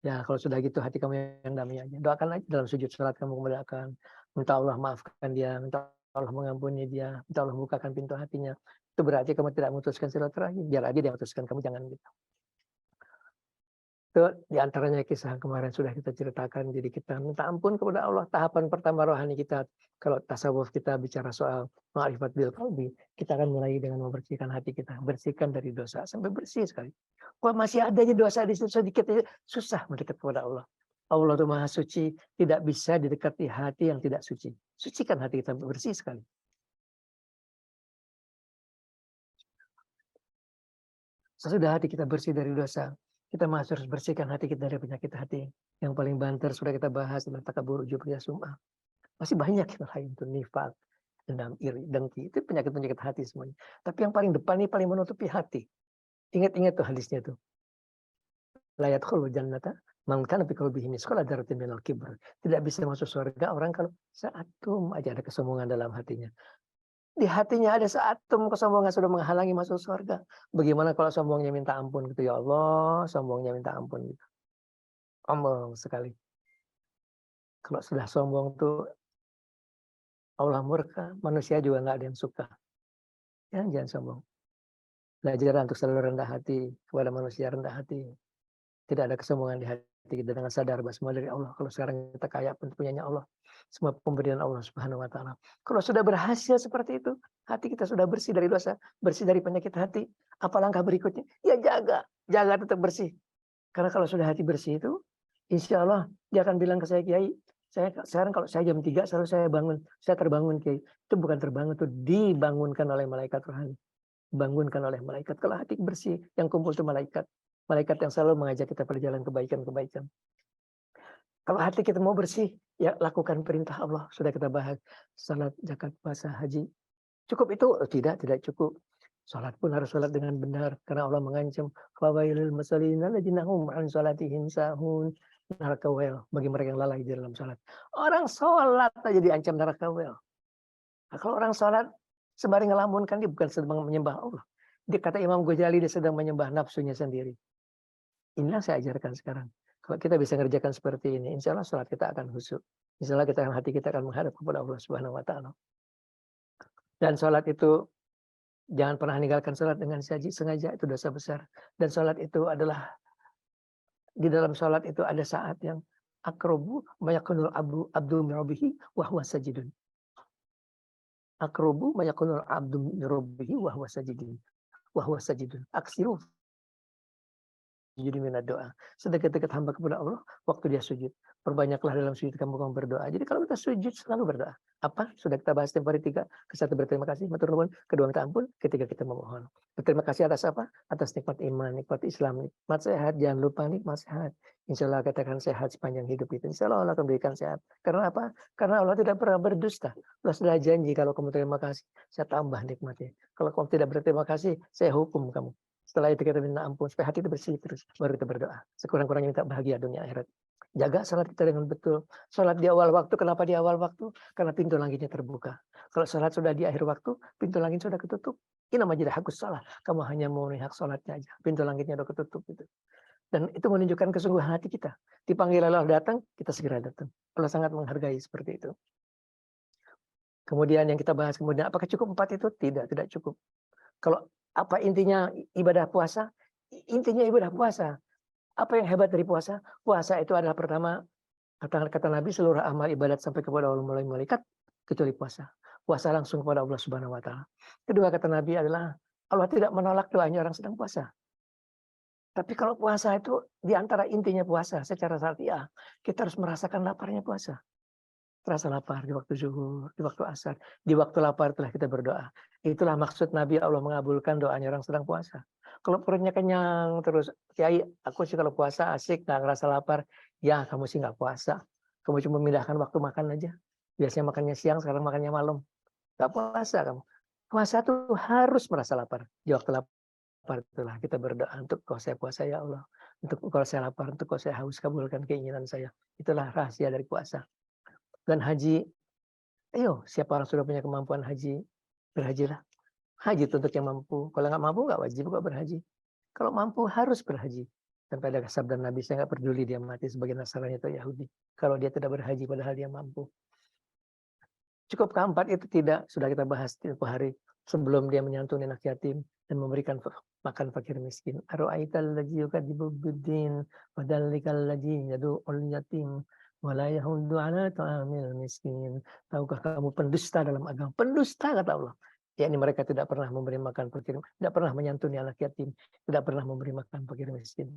Ya kalau sudah gitu hati kamu yang damai aja. Doakan aja dalam sujud salat kamu doakan. Minta Allah maafkan dia, minta Allah mengampuni dia, minta Allah bukakan pintu hatinya. Itu berarti kamu tidak memutuskan silaturahim. Biar aja dia memutuskan, kamu jangan gitu. Itu diantaranya kisah kemarin sudah kita ceritakan. Jadi kita minta ampun kepada Allah. Tahapan pertama rohani kita, kalau tasawuf kita bicara soal ma'rifat bil qalbi, kita akan mulai dengan membersihkan hati kita. Bersihkan dari dosa sampai bersih sekali. Kok masih ada aja dosa di situ sedikit aja, susah mendekat kepada Allah. Allah itu maha suci, tidak bisa didekati hati yang tidak suci. Sucikan hati kita bersih sekali. Sesudah hati kita bersih dari dosa, kita masih harus bersihkan hati kita dari penyakit hati. Yang paling banter sudah kita bahas adalah takabur, ujub, riya, sum'ah. Masih banyak yang lain tuh, nifaq, dendam, iri, dengki. Itu penyakit-penyakit hati semuanya. Tapi yang paling depan ini paling menutupi hati. Ingat-ingat tuh hadisnya tuh. La yadkhulul jannata man kana fi qalbihi mithqala dzarratin minal kibr. Tidak bisa masuk surga orang kalau seatom aja ada kesombongan dalam hatinya. Di hatinya ada seatom kesombongan sudah menghalangi masuk surga. Bagaimana kalau sombongnya minta ampun gitu, ya Allah, sombongnya minta ampun gitu. Sombong sekali. Kalau sudah sombong tuh Allah murka, manusia juga nggak ada yang suka. Jangan sombong. Belajar untuk selalu rendah hati kepada manusia, rendah hati. Tidak ada kesombongan di hati kita, dengan sadar bahwa semua dari Allah. Kalau sekarang kita kaya pun punyanya Allah. Semua pemberian Allah Subhanahu wa taala. Kalau sudah berhasil seperti itu, hati kita sudah bersih dari dosa, bersih dari penyakit hati. Apa langkah berikutnya? Ya jaga tetap bersih. Karena kalau sudah hati bersih itu, insya Allah dia akan bilang ke saya, Kiai, saya sekarang kalau saya jam 3 selalu saya terbangun, Kiai. Itu bukan terbangun, itu dibangunkan oleh malaikat rohani. Dibangunkan oleh malaikat. Kalau hati bersih, yang kumpul itu malaikat. Malaikat yang selalu mengajak kita berjalan kebaikan-kebaikan. Kalau hati kita mau bersih, ya lakukan perintah Allah. Sudah kita bahas. Salat, zakat, puasa, haji. Cukup itu? Tidak cukup. Salat pun harus salat dengan benar. Karena Allah mengancam. Fawailul musallina alladzina hum an salatihim sahun. Neraka wel. Bagi mereka yang lalai di dalam salat. Orang salat aja diancam neraka wel. Nah, kalau orang salat sembari ngelamunkan, dia bukan sedang menyembah Allah. Dia kata Imam Ghazali, dia sedang menyembah nafsunya sendiri. Inilah saya ajarkan sekarang. Kalau kita bisa ngerjakan seperti ini, insya Allah salat kita akan khusyuk. Insya Allah hati kita akan menghadap kepada Allah Subhanahu wa taala. Dan salat itu jangan pernah meninggalkan salat dengan sengaja, itu dosa besar. Dan salat itu adalah, di dalam salat itu ada saat yang akrobu mayakunul abdu mirabihi wa huwa sajidun. Akrobu mayakunul abdu mirabihi wa huwa sajidun. Wa huwa sajidun. Aksiru jadi minat doa. Sedekat-dekat hamba kepada Allah, waktu dia sujud. Perbanyaklah dalam sujud kamu berdoa. Jadi kalau kita sujud, selalu berdoa. Apa? Sudah kita bahas tempo hari 3. Ke-1 berterima kasih, matur nuwun. Kedua minta ampun. Ketiga kita memohon. Berterima kasih atas apa? Atas nikmat iman, nikmat Islam, nikmat sehat. Jangan lupa nikmat sehat. Insya Allah katakan sehat sepanjang hidup itu. Insya Allah akan berikan sehat. Karena apa? Karena Allah tidak pernah berdusta. Allah sudah janji kalau kamu terima kasih, saya tambah nikmatnya. Kalau kamu tidak berterima kasih, saya hukum kamu. Setelah itu kita minta ampun supaya hati itu bersih terus, baru kita berdoa. Sekurang-kurangnya minta bahagia dunia akhirat. Jaga salat kita dengan betul. Salat di awal waktu, kenapa di awal waktu? Karena pintu langitnya terbuka. Kalau salat sudah di akhir waktu, pintu langit sudah ketutup. Ini namanya hakus salah. Kamu hanya memenuhi hak salatnya aja. Pintu langitnya sudah ketutup. Gitu. Dan itu menunjukkan kesungguhan hati kita. Dipanggil Allah datang, kita segera datang. Allah sangat menghargai seperti itu. Kemudian yang kita bahas kemudian, apakah cukup 4 itu? Tidak cukup. Kalau apa intinya ibadah puasa? Intinya ibadah puasa. Apa yang hebat dari puasa? Puasa itu adalah pertama, kata Nabi, seluruh amal ibadat sampai kepada Allah melalui malaikat, kecuali puasa. Puasa langsung kepada Allah Subhanahu wa taala. Kedua kata Nabi adalah, Allah tidak menolak doanya orang sedang puasa. Tapi kalau puasa itu, di antara intinya puasa, secara syariah, kita harus merasakan laparnya puasa. Terasa lapar di waktu zuhur, di waktu asar. Di waktu lapar telah kita berdoa. Itulah maksud Nabi, Allah mengabulkan doanya orang sedang puasa. Kalau perutnya kenyang terus, Kiai, aku sih kalau puasa asik, nggak ngerasa lapar. Ya, kamu sih nggak puasa. Kamu cuma memindahkan waktu makan aja. Biasanya makannya siang, sekarang makannya malam. Nggak puasa kamu. Puasa tuh harus merasa lapar. Di waktu lapar itulah kita berdoa, untuk kau saya puasa ya Allah. Untuk kalau saya lapar, untuk kau saya haus, kabulkan keinginan saya. Itulah rahasia dari puasa. Dan haji, ayo siapa orang sudah punya kemampuan haji, berhajilah. Haji untuk yang mampu. Kalau nggak mampu nggak wajib kok berhaji. Kalau mampu harus berhaji. Sampai ada sabda Nabi, saya nggak peduli dia mati sebagai Nasrani atau Yahudi. Kalau dia tidak berhaji padahal dia mampu. Cukup keempat itu tidak, sudah kita bahas tempo hari. sebelum dia menyantuni anak yatim dan memberikan makan fakir miskin. Ara'aital ladzi yukadzibu biddin wa dzalikal ladzi yad'ul yatim wa la yahuddu 'ala ta'amil miskin. Tahukah kamu pendusta dalam agama? Pendusta kata Allah. Yakni mereka tidak pernah memberi makan fakir, tidak pernah menyantuni anak yatim, tidak pernah memberi makan fakir miskin.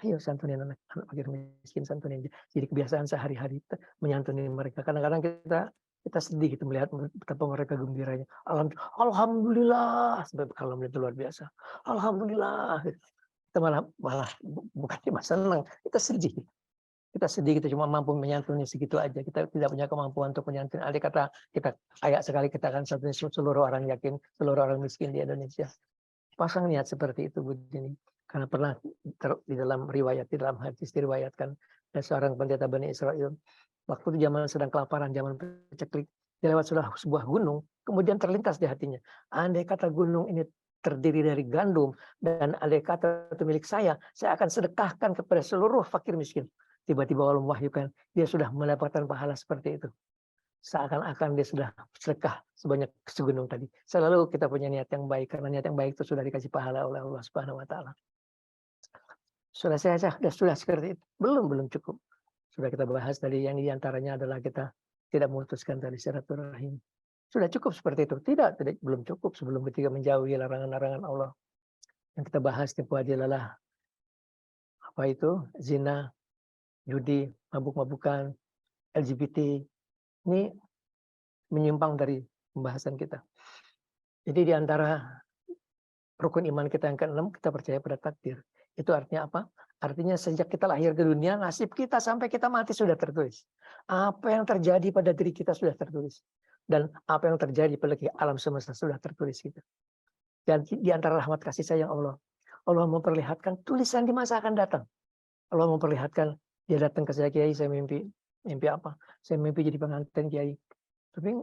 Ayo santuni anak fakir miskin, santuni. Jadi kebiasaan sehari-hari menyantuni mereka. Kadang-kadang kita sedih gitu melihat betapa mereka gembiranya. Alhamdulillah, alhamdulillah itu luar biasa. Alhamdulillah. Kita malah bukannya senang, kita sedih. Kita sedih, kita cuma mampu menyantuni segitu aja. Kita tidak punya kemampuan untuk menyantuni. Andai kata kita kayak sekali kita akan santuni seluruh orang yakin, seluruh orang miskin di Indonesia. Pasang niat seperti itu begini. Karena pernah di dalam riwayat, di dalam hadis diriwayatkan ada seorang pendeta Bani Israel. Waktu itu zaman sedang kelaparan, zaman paceklik, dia lewat sebuah gunung, kemudian terlintas di hatinya. Andai kata gunung ini terdiri dari gandum, dan andai kata itu milik saya akan sedekahkan kepada seluruh fakir miskin. Tiba-tiba Allah mewahyukan, dia sudah mendapatkan pahala seperti itu. Seakan-akan dia sudah sedekah sebanyak segunung tadi. Selalu kita punya niat yang baik, karena niat yang baik itu sudah dikasih pahala oleh Allah Subhanahu wa Ta'ala. Sudah seperti itu. Belum cukup. Sudah kita bahas tadi, yang diantaranya adalah kita tidak memutuskan tadi silaturahim. Sudah cukup seperti itu? Tidak, belum cukup sebelum ketika menjauhi larangan-larangan Allah. Yang kita bahas tipu adalah apa itu? Zina, judi, mabuk-mabukan, LGBT. Ini menyimpang dari pembahasan kita. Jadi di antara rukun iman kita yang ke-6, kita percaya pada takdir. Itu artinya apa? Artinya sejak kita lahir ke dunia, nasib kita sampai kita mati sudah tertulis. Apa yang terjadi pada diri kita sudah tertulis. Dan apa yang terjadi pada alam semesta sudah tertulis gitu. Dan di antara rahmat kasih sayang Allah, Allah memperlihatkan tulisan di masa akan datang. Allah memperlihatkan, dia datang ke saya, Kiai, saya mimpi apa? Saya mimpi jadi pengantin, Kiai. Tapi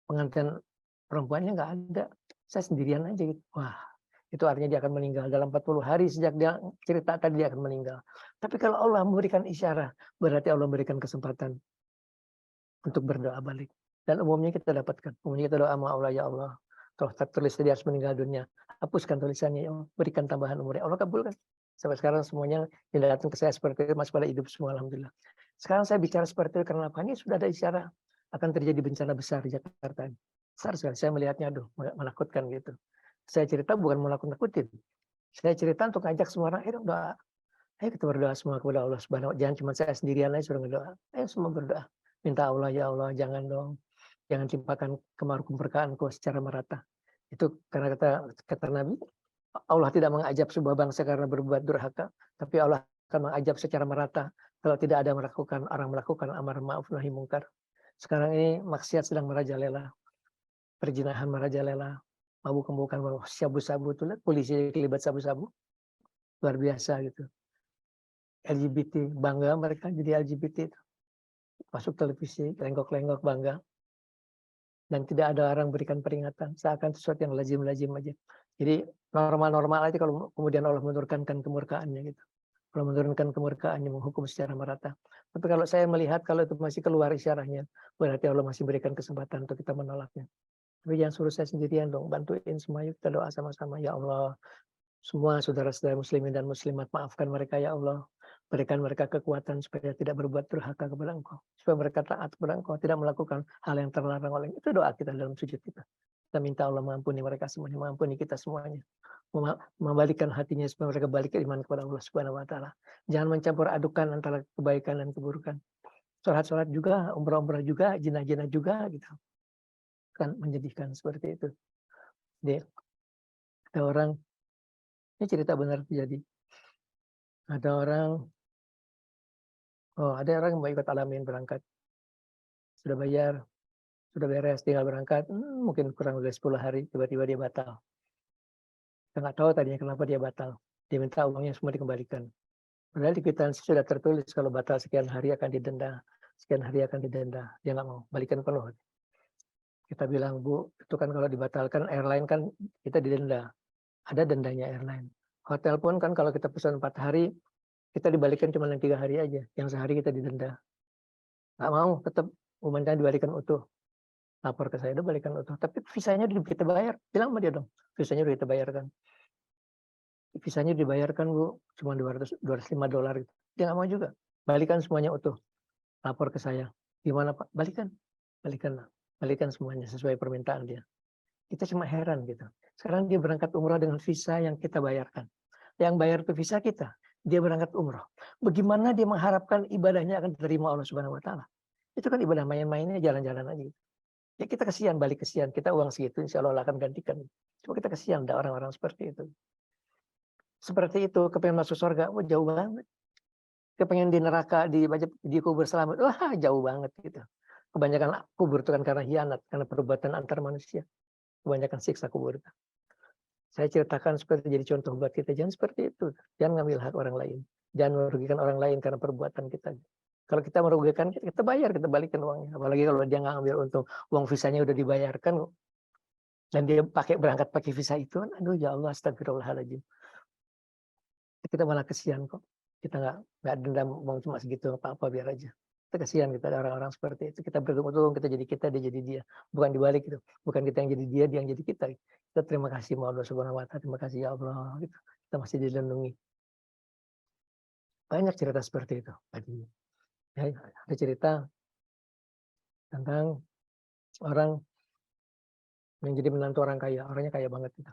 pengantin perempuannya nggak ada. Saya sendirian aja gitu. Wah, itu artinya dia akan meninggal dalam 40 hari sejak dia cerita tadi dia akan meninggal. Tapi kalau Allah memberikan isyarat, berarti Allah memberikan kesempatan untuk berdoa balik. Dan umumnya kita dapatkan. Umumnya kita doa sama Allah, ya Allah, kalau tertulis dia harus meninggal dunia, hapuskan tulisannya, ya Allah, berikan tambahan umurnya. Allah kabulkan. Sampai sekarang semuanya yang datang ke saya seperti itu masih pada hidup semua, alhamdulillah. Sekarang saya bicara seperti itu karena apa? Ini sudah ada isyarat akan terjadi bencana besar di Jakarta. Besar sekali. Saya melihatnya, aduh, menakutkan gitu. Saya cerita bukan menakut-nakutin. Saya cerita untuk ngajak semua orang, ayo doa. Ayo kita berdoa semua kepada Allah Subhanahu wa Ta'ala. Jangan cuma saya sendirian aja suruh berdoa. Ayo semua berdoa. Minta Allah, ya Allah, jangan dong. Jangan timpakan kemurkaanku secara merata. Itu karena kata Nabi, Allah tidak mengajab sebuah bangsa karena berbuat durhaka, tapi Allah akan mengajab secara merata kalau tidak ada orang melakukan amar ma'ruf nahi mungkar. Sekarang ini maksiat sedang merajalela, perzinahan merajalela, mabuk-mabukan, sabu-sabu itu lihat polisi terlibat sabu-sabu, luar biasa gitu. LGBT bangga mereka jadi LGBT itu. Masuk televisi, lenggok-lenggok bangga. Dan tidak ada orang berikan peringatan, seakan sesuatu yang lazim-lazim aja. Jadi normal-normal aja kalau kemudian Allah menurunkan kemurkaannya gitu. Kalau menurunkan kemurkaannya, menghukum secara merata. Tapi kalau saya melihat kalau itu masih keluar isyaratnya, berarti Allah masih berikan kesempatan untuk kita menolaknya. Tapi jangan suruh saya sendirian dong, bantuin semua, yuk kita doa sama-sama. Ya Allah, semua saudara-saudara muslimin dan muslimat, maafkan mereka ya Allah. Berikan mereka kekuatan supaya tidak berbuat durhaka kepada Engkau. Supaya mereka taat kepada Engkau, tidak melakukan hal yang terlarang oleh Engkau. Itu doa kita dalam sujud kita. Kita minta Allah mengampuni mereka semuanya, mengampuni kita semuanya. Membalikkan hatinya supaya mereka balik ke iman kepada Allah Subhanahu wa Ta'ala. Jangan mencampur adukan antara kebaikan dan keburukan. Sholat-sholat juga, umrah-umrah juga, jinah-jinah juga gitu. Kan menyedihkan seperti itu. Jadi, ada orang, ini cerita benar terjadi. Ada orang yang mau ikut Alamin berangkat. Sudah bayar, sudah beres, tinggal berangkat. Mungkin kurang dari 10 hari, tiba-tiba dia batal. Kita nggak tahu tadinya kenapa dia batal. Dia minta uangnya semua dikembalikan. Padahal di kwitansi sudah tertulis kalau batal sekian hari akan didenda. Sekian hari akan didenda. Dia nggak mau, balikan penuh. Kita bilang, Bu, itu kan kalau dibatalkan airline kan kita didenda. Ada dendanya airline. Hotel pun kan kalau kita pesan 4 hari, kita dibalikan cuma yang 3 hari aja. Yang sehari kita didenda. Nggak mau, tetap umatnya dibalikan utuh. lapor ke saya, udah balikan utuh. Tapi visanya udah kita bayar. Bilang sama dia dong, visanya udah kita bayarkan. Visanya dibayarkan Bu, cuma $205 gitu. Dia nggak mau juga. Balikan semuanya utuh. Lapor ke saya. Gimana Pak? Balikan. Balikan. Balikan semuanya sesuai permintaan dia. Kita cuma heran gitu. Sekarang dia berangkat umrah dengan visa yang kita bayarkan. Yang bayar itu visa kita. Dia berangkat umrah. Bagaimana dia mengharapkan ibadahnya akan diterima Allah Subhanahu wa taala? Itu kan ibadah main-mainnya jalan-jalan aja. Ya kita kasihan, balik kasihan. Kita uang segitu insya Allah akan gantikan. Cuma kita kasihan ada orang-orang seperti itu. Seperti itu, kepengen masuk surga, wah jauh banget. Kepengen di neraka, dikubur selamat, wah jauh banget gitu. Kebanyakan kubur itu kan karena hianat, karena perbuatan antar manusia. Kebanyakan siksa kubur. Saya ceritakan seperti jadi contoh buat kita, jangan seperti itu. Jangan ngambil hak orang lain. Jangan merugikan orang lain karena perbuatan kita. Kalau kita merugikan, kita bayar, kita balikin uangnya. Apalagi kalau dia nggak ambil untung, uang visanya udah dibayarkan, dan dia berangkat pakai visa itu, aduh ya Allah, astagfirullahaladzim. Kita malah kesian kok. Kita nggak dendam uang cuma segitu, apa-apa biar aja. Kita kesian, kita ada orang-orang seperti itu. Kita beruntung, kita jadi kita, dia jadi dia. Bukan dibalik gitu. Bukan kita yang jadi dia yang jadi kita. Kita terima kasih sama Allah Subhanahu wa taala, terima kasih ya Allah gitu. Kita masih dilindungi. Banyak cerita seperti itu tadi. Ya, ada cerita tentang orang yang jadi menantu orang kaya, orangnya kaya banget gitu.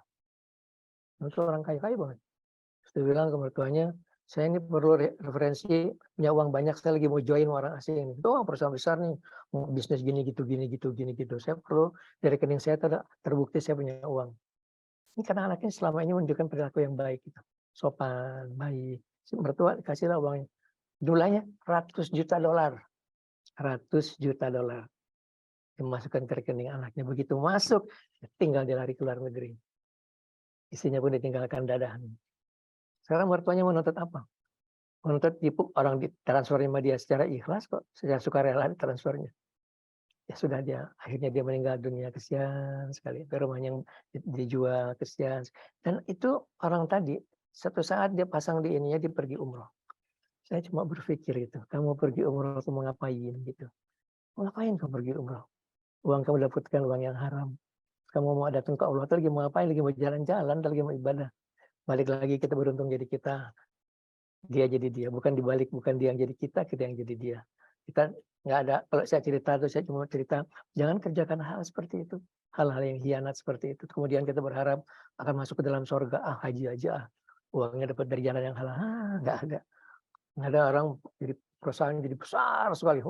Menantu orang kaya banget. Terus dia bilang ke mertuanya, saya ini perlu referensi, punya uang banyak, saya lagi mau join orang asing. Itu perusahaan besar nih, mau bisnis gini gitu. Saya perlu dari rekening saya terbukti saya punya uang. Ini karena anaknya selama ini menunjukkan perilaku yang baik, gitu. Sopan, baik. Si mertua kasihlah uangnya. Jumlahnya $100 juta. $100 juta. Dimasukkan ke rekening anaknya. Begitu masuk, tinggal dia lari ke luar negeri. Istrinya pun ditinggalkan dadahan. Sekarang mertuanya menuntut apa? Menuntut tipu orang transfernya sama dia secara ikhlas kok, secara sukarela transfernya. Ya sudah akhirnya dia meninggal dunia, kesian sekali. Rumahnya yang dijual, kesian. Dan itu orang tadi, satu saat dia pasang di ininya, dia pergi umroh. Saya cuma berpikir itu, kamu pergi umroh, kamu ngapain gitu? Ngapain kamu pergi umroh? Uang kamu dapatkan uang yang haram. Kamu mau datang ke Allah, lagi mau ngapain? Lagi mau jalan-jalan, lagi mau ibadah. Balik lagi kita beruntung jadi kita. Dia jadi dia, bukan dibalik, bukan dia yang jadi kita yang jadi dia. Kita nggak ada, kalau saya cerita tuh saya cuma cerita, jangan kerjakan hal seperti itu, hal-hal yang hianat seperti itu. Kemudian kita berharap akan masuk ke dalam surga, haji aja, uangnya dapat dari jalan yang halal, nggak ada. Nggak ada orang jadi perusahaan jadi besar sekali,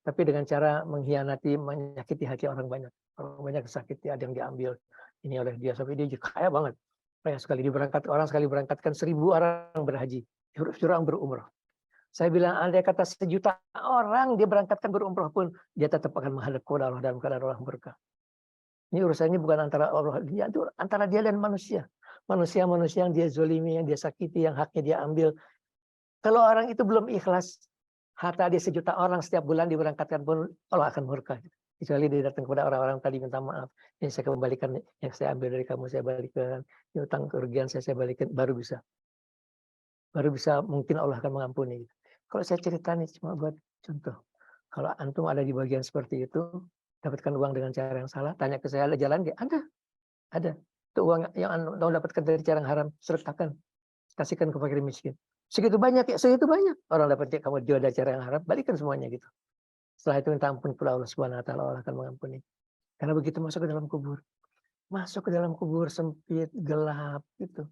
tapi dengan cara mengkhianati, menyakiti hati orang banyak. Orang banyak sakiti, ada yang diambil ini oleh dia, sampai dia kaya banget. Kaya sekali orang sekali berangkatkan 1.000 orang berhaji. Suruh orang berumrah. Saya bilang andai kata 1.000.000 orang dia berangkatkan berumrah pun dia tetap akan menghadap kepada Allah dalam keadaan Allah berkah. Ini urusannya bukan antara Allah dia, itu antara dia dan manusia. Manusia-manusia yang dia zolimi, yang dia sakiti, yang haknya dia ambil. Kalau orang itu belum ikhlas, harta dia 1.000.000 orang setiap bulan diberangkatkan pun Allah akan murka. Kecuali dia datang kepada orang-orang tadi minta maaf, yang saya kembalikan, yang saya ambil dari kamu saya balikan, utang kerugian saya balikan, baru bisa mungkin Allah akan mengampuni. Kalau saya cerita nih cuma buat contoh. Kalau antum ada di bagian seperti itu, dapatkan uang dengan cara yang salah, tanya ke saya, ada jalan nggak? Ada. Itu uang yang antum dapatkan dari cara yang haram, sedekahkan, kasihkan ke fakir miskin. Segitu banyak ya, segitu banyak. Orang dapat kamu jual dari cara yang haram, balikan semuanya gitu. Setelah itu minta ampun kepada Allah Subhanahu wa taala, Allah akan mengampuni. Karena begitu masuk ke dalam kubur. Masuk ke dalam kubur sempit, gelap gitu.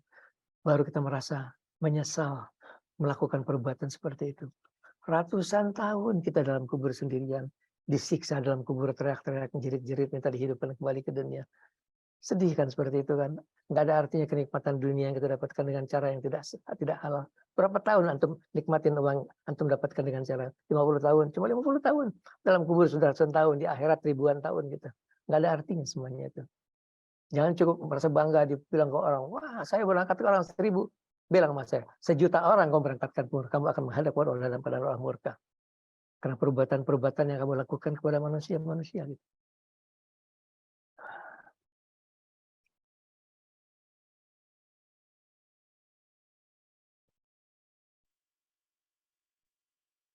Baru kita merasa menyesal melakukan perbuatan seperti itu. Ratusan tahun kita dalam kubur sendirian, disiksa dalam kubur, teriak-teriak, jerit-jerit, minta dihidupkan kembali ke dunia. Sedih kan seperti itu kan. Nggak ada artinya kenikmatan dunia yang kita dapatkan dengan cara yang tidak halal. Berapa tahun antum nikmatin uang antum dapatkan dengan cara 50 tahun, cuma 50 tahun. Dalam kubur sudah ratusan tahun, di akhirat ribuan tahun gitu. Nggak ada artinya semuanya itu. Jangan cukup merasa bangga dibilang ke orang, wah saya berangkat ke orang 1.000. Bilang sama saya, 1.000.000 orang kamu berangkatkan pun, kamu akan menghadap Allah dalam keadaan Allah murka. Karena perbuatan-perbuatan yang kamu lakukan kepada manusia-manusia. Gitu.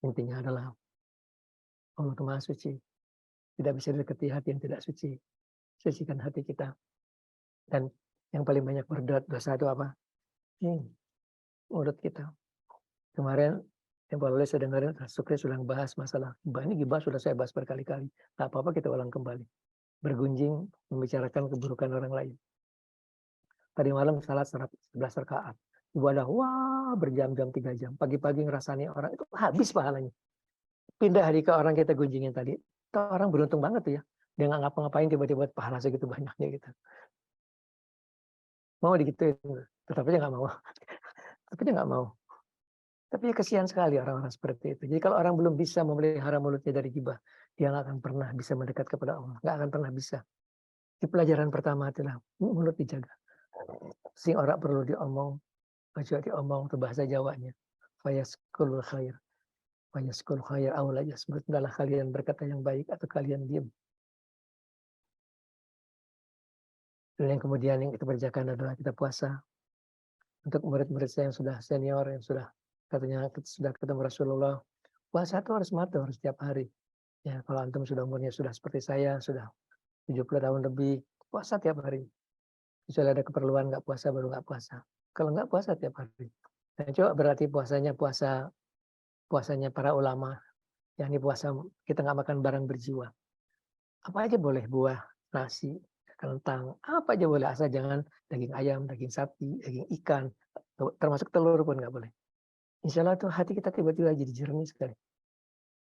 Intinya adalah Allah Maha Suci. Tidak bisa dekati hati yang tidak suci. Sucikan hati kita. Dan yang paling banyak berdosa itu apa? Mulut kita. Kemarin yang boleh saya dengarin, Sukri sudah bahas masalah gibah. Ini gibah sudah saya bahas berkali-kali. Tak apa-apa kita ulang kembali. Bergunjing membicarakan keburukan orang lain. Tadi malam salat 11 rakaat. Ibadah, wah berjam-jam 3 jam. Pagi-pagi ngerasani orang, itu habis pahalanya. Pindah hari ke orang kita gunjingin tadi. Itu orang beruntung banget tuh ya. Dia nggak ngapa-ngapain tiba-tiba pahala segitu banyaknya gitu. Mau digituin. Tetapi dia nggak mau. Tapi dia nggak mau. Tapi kesian sekali orang-orang seperti itu. Jadi kalau orang belum bisa memelihara mulutnya dari gibah, dia nggak akan pernah bisa mendekat kepada Allah. Nggak akan pernah bisa. Di pelajaran pertama adalah mulut dijaga. Sing orang perlu diomong, baca diomong, itu bahasa Jawanya. Fayaskul khair. Fayaskul khair awal aja. Sebutlah kalian berkata yang baik atau kalian diam. Dan yang kemudian yang kita kerjakan adalah kita puasa. Untuk murid-murid saya yang sudah senior, yang sudah katanya sudah ketemu Rasulullah, puasa itu harus matur setiap hari. Ya, kalau antum sudah umurnya sudah seperti saya, sudah 70 tahun lebih, puasa tiap hari. Kecuali ada keperluan nggak puasa, baru nggak puasa. Kalau nggak puasa tiap hari. Nah, coba berarti puasanya para ulama, yakni puasa kita nggak makan barang berjiwa. Apa aja boleh, buah, nasi, kentang, apa aja boleh, asal jangan daging ayam, daging sapi, daging ikan, termasuk telur pun nggak boleh. Insya Allah tuh hati kita tiba-tiba jadi jernih sekali.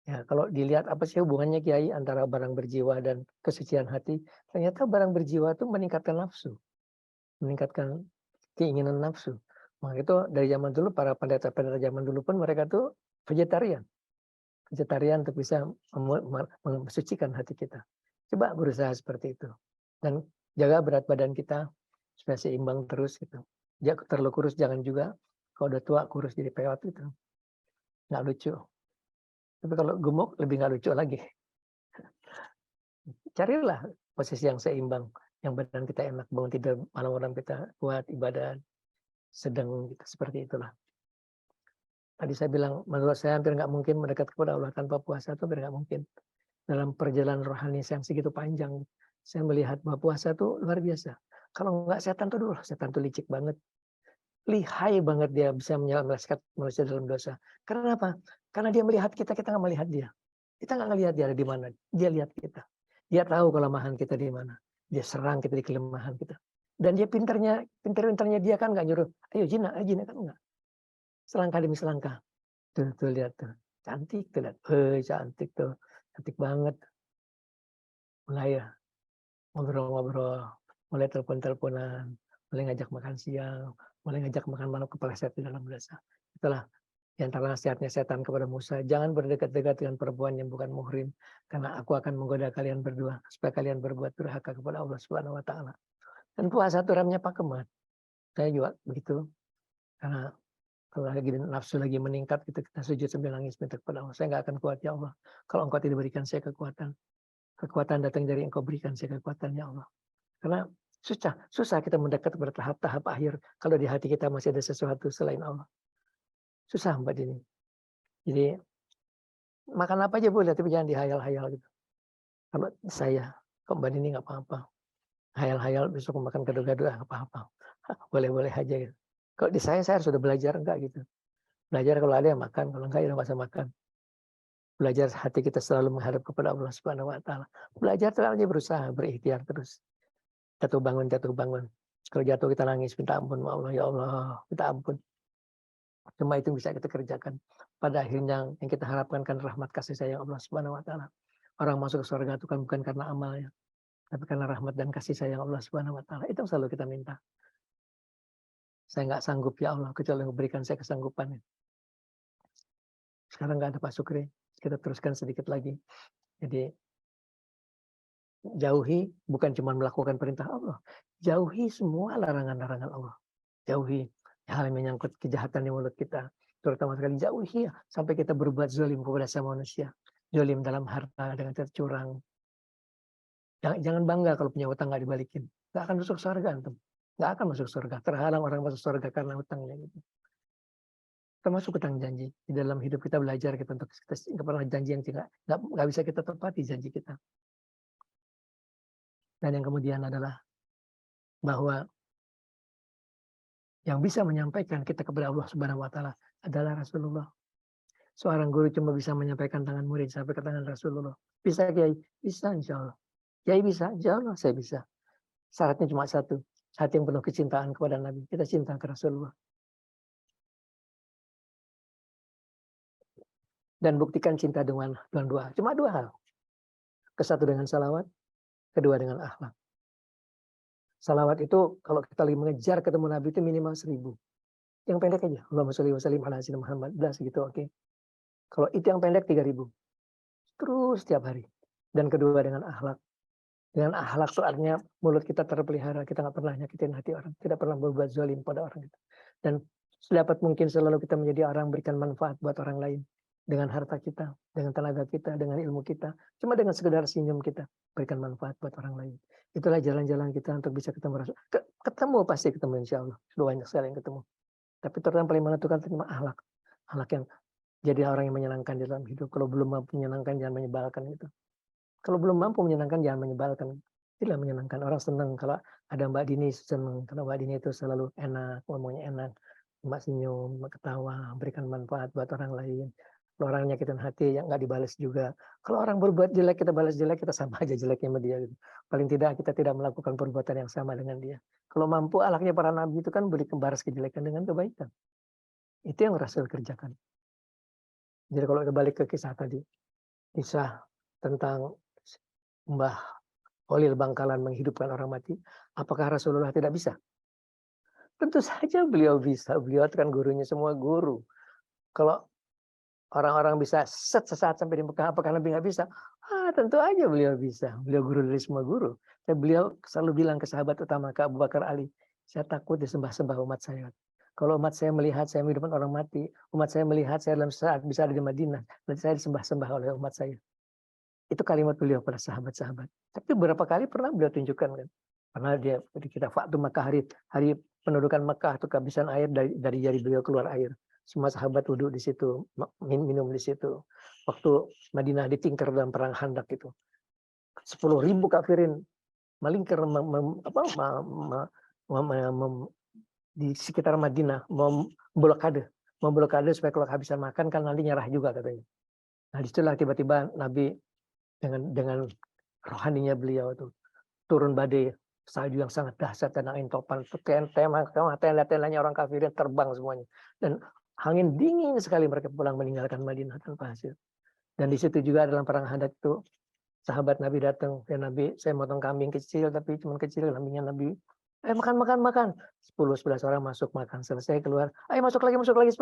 Ya, kalau dilihat apa sih hubungannya Kiai antara barang berjiwa dan kesucian hati, ternyata barang berjiwa itu meningkatkan nafsu, meningkatkan keinginan nafsu. Maka itu dari zaman dulu para pendeta-pendeta zaman dulu pun mereka tuh vegetarian untuk bisa mensucikan hati kita. Coba berusaha seperti itu dan jaga berat badan kita supaya seimbang terus gitu. Jangan terlalu kurus, jangan juga kalau udah tua kurus jadi peot itu nggak lucu. Tapi kalau gemuk lebih nggak lucu lagi. Carilah posisi yang seimbang, yang badan kita enak, bangun tidur malam-malam kita kuat, ibadah sedang gitu, seperti itulah. Tadi saya bilang, menurut saya hampir nggak mungkin mendekat kepada Allah tanpa puasa, itu hampir nggak mungkin. Dalam perjalanan rohani yang segitu panjang, saya melihat bahwa puasa itu luar biasa. Kalau nggak setan tuh licik banget. Lihai banget dia bisa menyelamatkan manusia dalam dosa. Karena apa? Karena dia melihat kita nggak melihat dia. Kita nggak ngelihat dia ada di mana. Dia lihat kita. Dia tahu kelemahan kita di mana. Dia serang kita di kelemahan kita. Dan dia pinternya dia kan nggak nyuruh, ayo jina kan enggak. Selangkah demi selangkah. Tuh lihat tuh. Cantik tuh lihat. Cantik tuh. Cantik banget. Mulai ya ngobrol-ngobrol. Mulai telepon-teleponan. Mulai ngajak makan siang. Mulai ngajak makan malam kepleset di dalam dosa. Itulah di antara nasihatnya setan kepada Musa, jangan berdekat-dekat dengan perempuan yang bukan muhrim, karena aku akan menggoda kalian berdua supaya kalian berbuat durhaka kepada Allah Subhanahu wa taala. Dan puasa itu remnya pakemat. Saya juga begitu. Karena kalau lagi nafsu lagi meningkat, kita sujud sambil nangis minta kepada Allah. Saya nggak akan kuat ya Allah. Kalau Engkau tidak berikan saya kekuatan. Kekuatan datang dari Engkau, berikan saya kekuatan ya Allah. Karena susah kita mendekat kepada tahap-tahap akhir kalau di hati kita masih ada sesuatu selain Allah. Susah Mbak Dini. Jadi makan apa aja boleh, tapi jangan dihayal-hayal gitu. Kalau saya, kok Mbak Dini nggak apa-apa. Hayal-hayal besok makan gado-gado nggak apa-apa. Boleh-boleh aja gitu. Kalau di saya harus sudah belajar enggak gitu. Belajar kalau ada yang makan, kalau enggak ya nggak usah makan. Belajar hati kita selalu menghadap kepada Allah Subhanahu wa taala. Belajar terus aja, berusaha, berikhtiar terus. Jatuh bangun. Kalau jatuh kita nangis, minta ampun Allah, ya Allah, minta ampun. Cuma itu bisa kita kerjakan. Pada akhirnya yang kita harapkan kan rahmat kasih sayang Allah Subhanahu wa taala. Orang masuk ke surga itu kan bukan karena amalnya, tapi karena rahmat dan kasih sayang Allah Subhanahu wa taala. Itu yang selalu kita minta. Saya nggak sanggup ya Allah, kecuali memberikan saya kesanggupan. Sekarang nggak ada Pak Sukri, kita teruskan sedikit lagi. Jadi jauhi bukan cuma melakukan perintah Allah, jauhi semua larangan-larangan Allah. Jauhi hal yang menyangkut kejahatan di mulut kita, terutama sekali jauhi ya, sampai kita berbuat zalim kepada sama manusia. Zalim dalam harta dengan tercurang. Jangan bangga kalau punya utang nggak dibalikin. Nggak akan masuk surga antum. Nggak akan masuk surga. Terhalang orang masuk surga karena utangnya gitu. Termasuk utang janji. Di dalam hidup kita belajar kita untuk kita pernah janji yang nggak bisa kita tepati janji kita. Dan yang kemudian adalah bahwa yang bisa menyampaikan kita kepada Allah Subhanahu wa taala adalah Rasulullah. Seorang guru cuma bisa menyampaikan tangan murid sampai ke tangan Rasulullah. Bisa Kiai? Bisa insya Allah. Kiai bisa? Insya Allah saya bisa. Syaratnya cuma satu. Hati yang penuh kecintaan kepada Nabi. Kita cinta ke Rasulullah. Dan buktikan cinta dengan dua. Cuma dua hal. Kesatu dengan salawat. Kedua dengan akhlak. Salawat itu kalau kita lagi mengejar ketemu Nabi itu minimal 1000. Yang pendek aja. Allahumma sholli wa sallim ala sayyidina Muhammad. Udah segitu oke. Kalau itu yang pendek 3000. Terus setiap hari. Dan kedua dengan akhlak. Dengan akhlak itu artinya mulut kita terpelihara. Kita nggak pernah nyakitin hati orang. Tidak pernah berbuat zalim pada orang. Dan sedapat mungkin selalu kita menjadi orang berikan manfaat buat orang lain. Dengan harta kita, dengan tenaga kita, dengan ilmu kita. Cuma dengan sekedar senyum kita. Berikan manfaat buat orang lain. Itulah jalan-jalan kita untuk bisa ketemu Rasul. Ketemu pasti ketemu insya Allah. Sudah banyak sekali yang ketemu. Tapi terutama yang paling menentukan terima akhlak. Akhlak yang jadi orang yang menyenangkan di dalam hidup. Kalau belum mampu menyenangkan, jangan menyebalkan gitu. Kalau belum mampu menyenangkan, jangan menyebalkan. Tidak menyenangkan. Orang senang kalau ada Mbak Dini senang. Karena Mbak Dini itu selalu enak, ngomongnya enak. Mbak senyum, Mbak ketawa, berikan manfaat buat orang lain. Kalau orang nyakitin hati, ya nggak dibalas juga. Kalau orang berbuat jelek, kita balas jelek, kita sama aja jeleknya sama dia. Gitu. Paling tidak kita tidak melakukan perbuatan yang sama dengan dia. Kalau mampu, akhlaknya para nabi itu kan beri balas kejelekan dengan kebaikan. Itu yang Rasul kerjakan. Jadi kalau kita balik ke kisah tadi, kisah tentang Mbah Holil Bangkalan menghidupkan orang mati, apakah Rasulullah tidak bisa? Tentu saja beliau bisa. Beliau itu kan gurunya semua guru. Kalau orang-orang bisa sesaat sampai di Mekah, apakah Nabi nggak bisa? Tentu aja beliau bisa. Beliau guru dari semua guru. Dan beliau selalu bilang ke sahabat utama, ke Abu Bakar Ali, saya takut disembah-sembah umat saya. Kalau umat saya melihat saya menghidupkan orang mati, umat saya melihat saya dalam saat bisa ada di Madinah, nanti saya disembah-sembah oleh umat saya. Itu kalimat beliau pada sahabat-sahabat. Tapi beberapa kali pernah beliau tunjukkan kan. Karena dia kita waktu Makkah hari pendudukan Makkah itu kehabisan air dari jari beliau keluar air. Semua sahabat duduk di situ, minum di situ. Waktu Madinah ditingkar dalam perang Khandaq itu. 10.000 kafirin melingkar di sekitar Madinah memblokade supaya kalau kehabisan makan kan nanti nyerah juga katanya. Nah disitulah tiba-tiba Nabi dengan rohaninya beliau itu turun badai salju yang sangat dahsyat dan angin topan, tenda-tendanya orang kafirin terbang semuanya dan angin dingin sekali, mereka pulang meninggalkan Madinah tanpa hasil. Dan di situ juga dalam perang Khandaq itu sahabat Nabi datang, ya Nabi saya motong kambing kecil tapi cuma kecil, kambingnya Nabi makan. 10-11 orang masuk makan, selesai keluar, ayo masuk lagi 11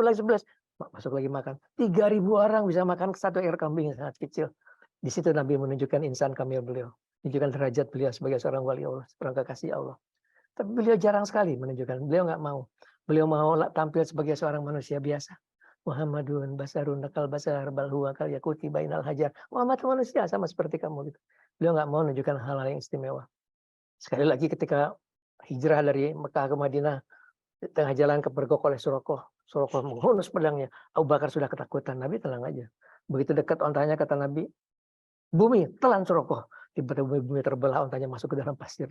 masuk lagi makan. 3.000 orang bisa makan satu ekor kambing yang sangat kecil. Di situ Nabi menunjukkan insan kamil beliau, menunjukkan derajat beliau sebagai seorang wali Allah, seorang kekasih Allah. Tapi beliau jarang sekali menunjukkan, beliau nggak mau. Beliau mau tampil sebagai seorang manusia biasa. Muhammadun basarun nakal basar bal huwa kal yakuti bainal hajar. Muhammad manusia sama seperti kamu gitu. Beliau nggak mau menunjukkan hal-hal yang istimewa. Sekali lagi ketika hijrah dari Mekah ke Madinah, di tengah jalan kepergok oleh Suraqah menghunus pedangnya. Abu Bakar sudah ketakutan, Nabi tenang aja. Begitu dekat ontanya kata Nabi, bumi telan Suraqah. Tiba-tiba bumi terbelah, ontanya masuk ke dalam pasir.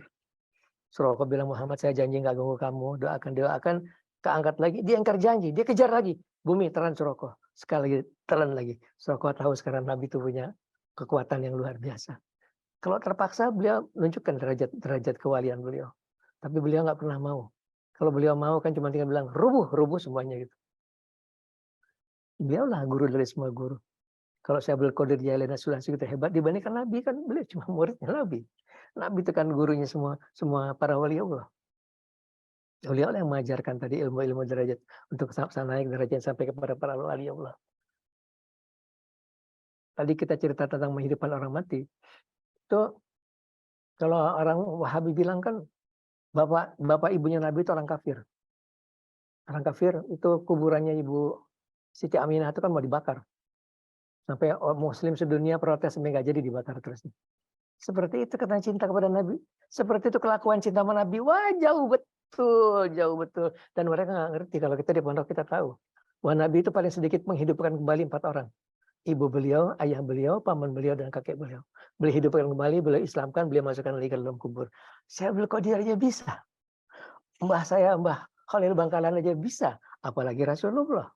Suraqah bilang, Muhammad saya janji nggak ganggu kamu, doakan, keangkat lagi, dia ingkar janji, dia kejar lagi, bumi telan Suraqah, sekali lagi telan lagi. Suraqah tahu sekarang Nabi itu punya kekuatan yang luar biasa. Kalau terpaksa beliau menunjukkan derajat kewalian beliau, tapi beliau nggak pernah mau. Kalau beliau mau kan cuma tinggal bilang rubuh semuanya gitu. Beliaulah guru dari semua guru. Kalau saya Qadir Jailani Sulasi kita hebat dibandingkan Nabi, kan beliau cuma muridnya Nabi. Nabi itu kan gurunya semua para wali Allah. Beliau yang mengajarkan tadi ilmu-ilmu derajat untuk naik derajat sampai kepada para wali Allah. Tadi kita cerita tentang menghidupkan orang mati. Itu kalau orang Wahabi bilang kan bapak ibunya Nabi itu orang kafir. Orang kafir itu kuburannya Ibu Siti Aminah itu kan mau dibakar. Sampai Muslim sedunia protes sampai nggak jadi dibakar terus. Seperti itu karena cinta kepada Nabi. Seperti itu kelakuan cinta sama Nabi. Wah jauh betul. Dan mereka nggak ngerti, kalau kita di pondok kita tahu. Wah Nabi itu paling sedikit menghidupkan kembali 4 orang. ibu beliau, ayah beliau, paman beliau, dan kakek beliau. Beliau hidupkan kembali, beliau Islamkan, beliau masukkan lagi ke dalam kubur. Saya Abdul Qadir aja bisa. Mbah saya, Mbah Khalil Bangkalan aja bisa. Apalagi Rasulullah.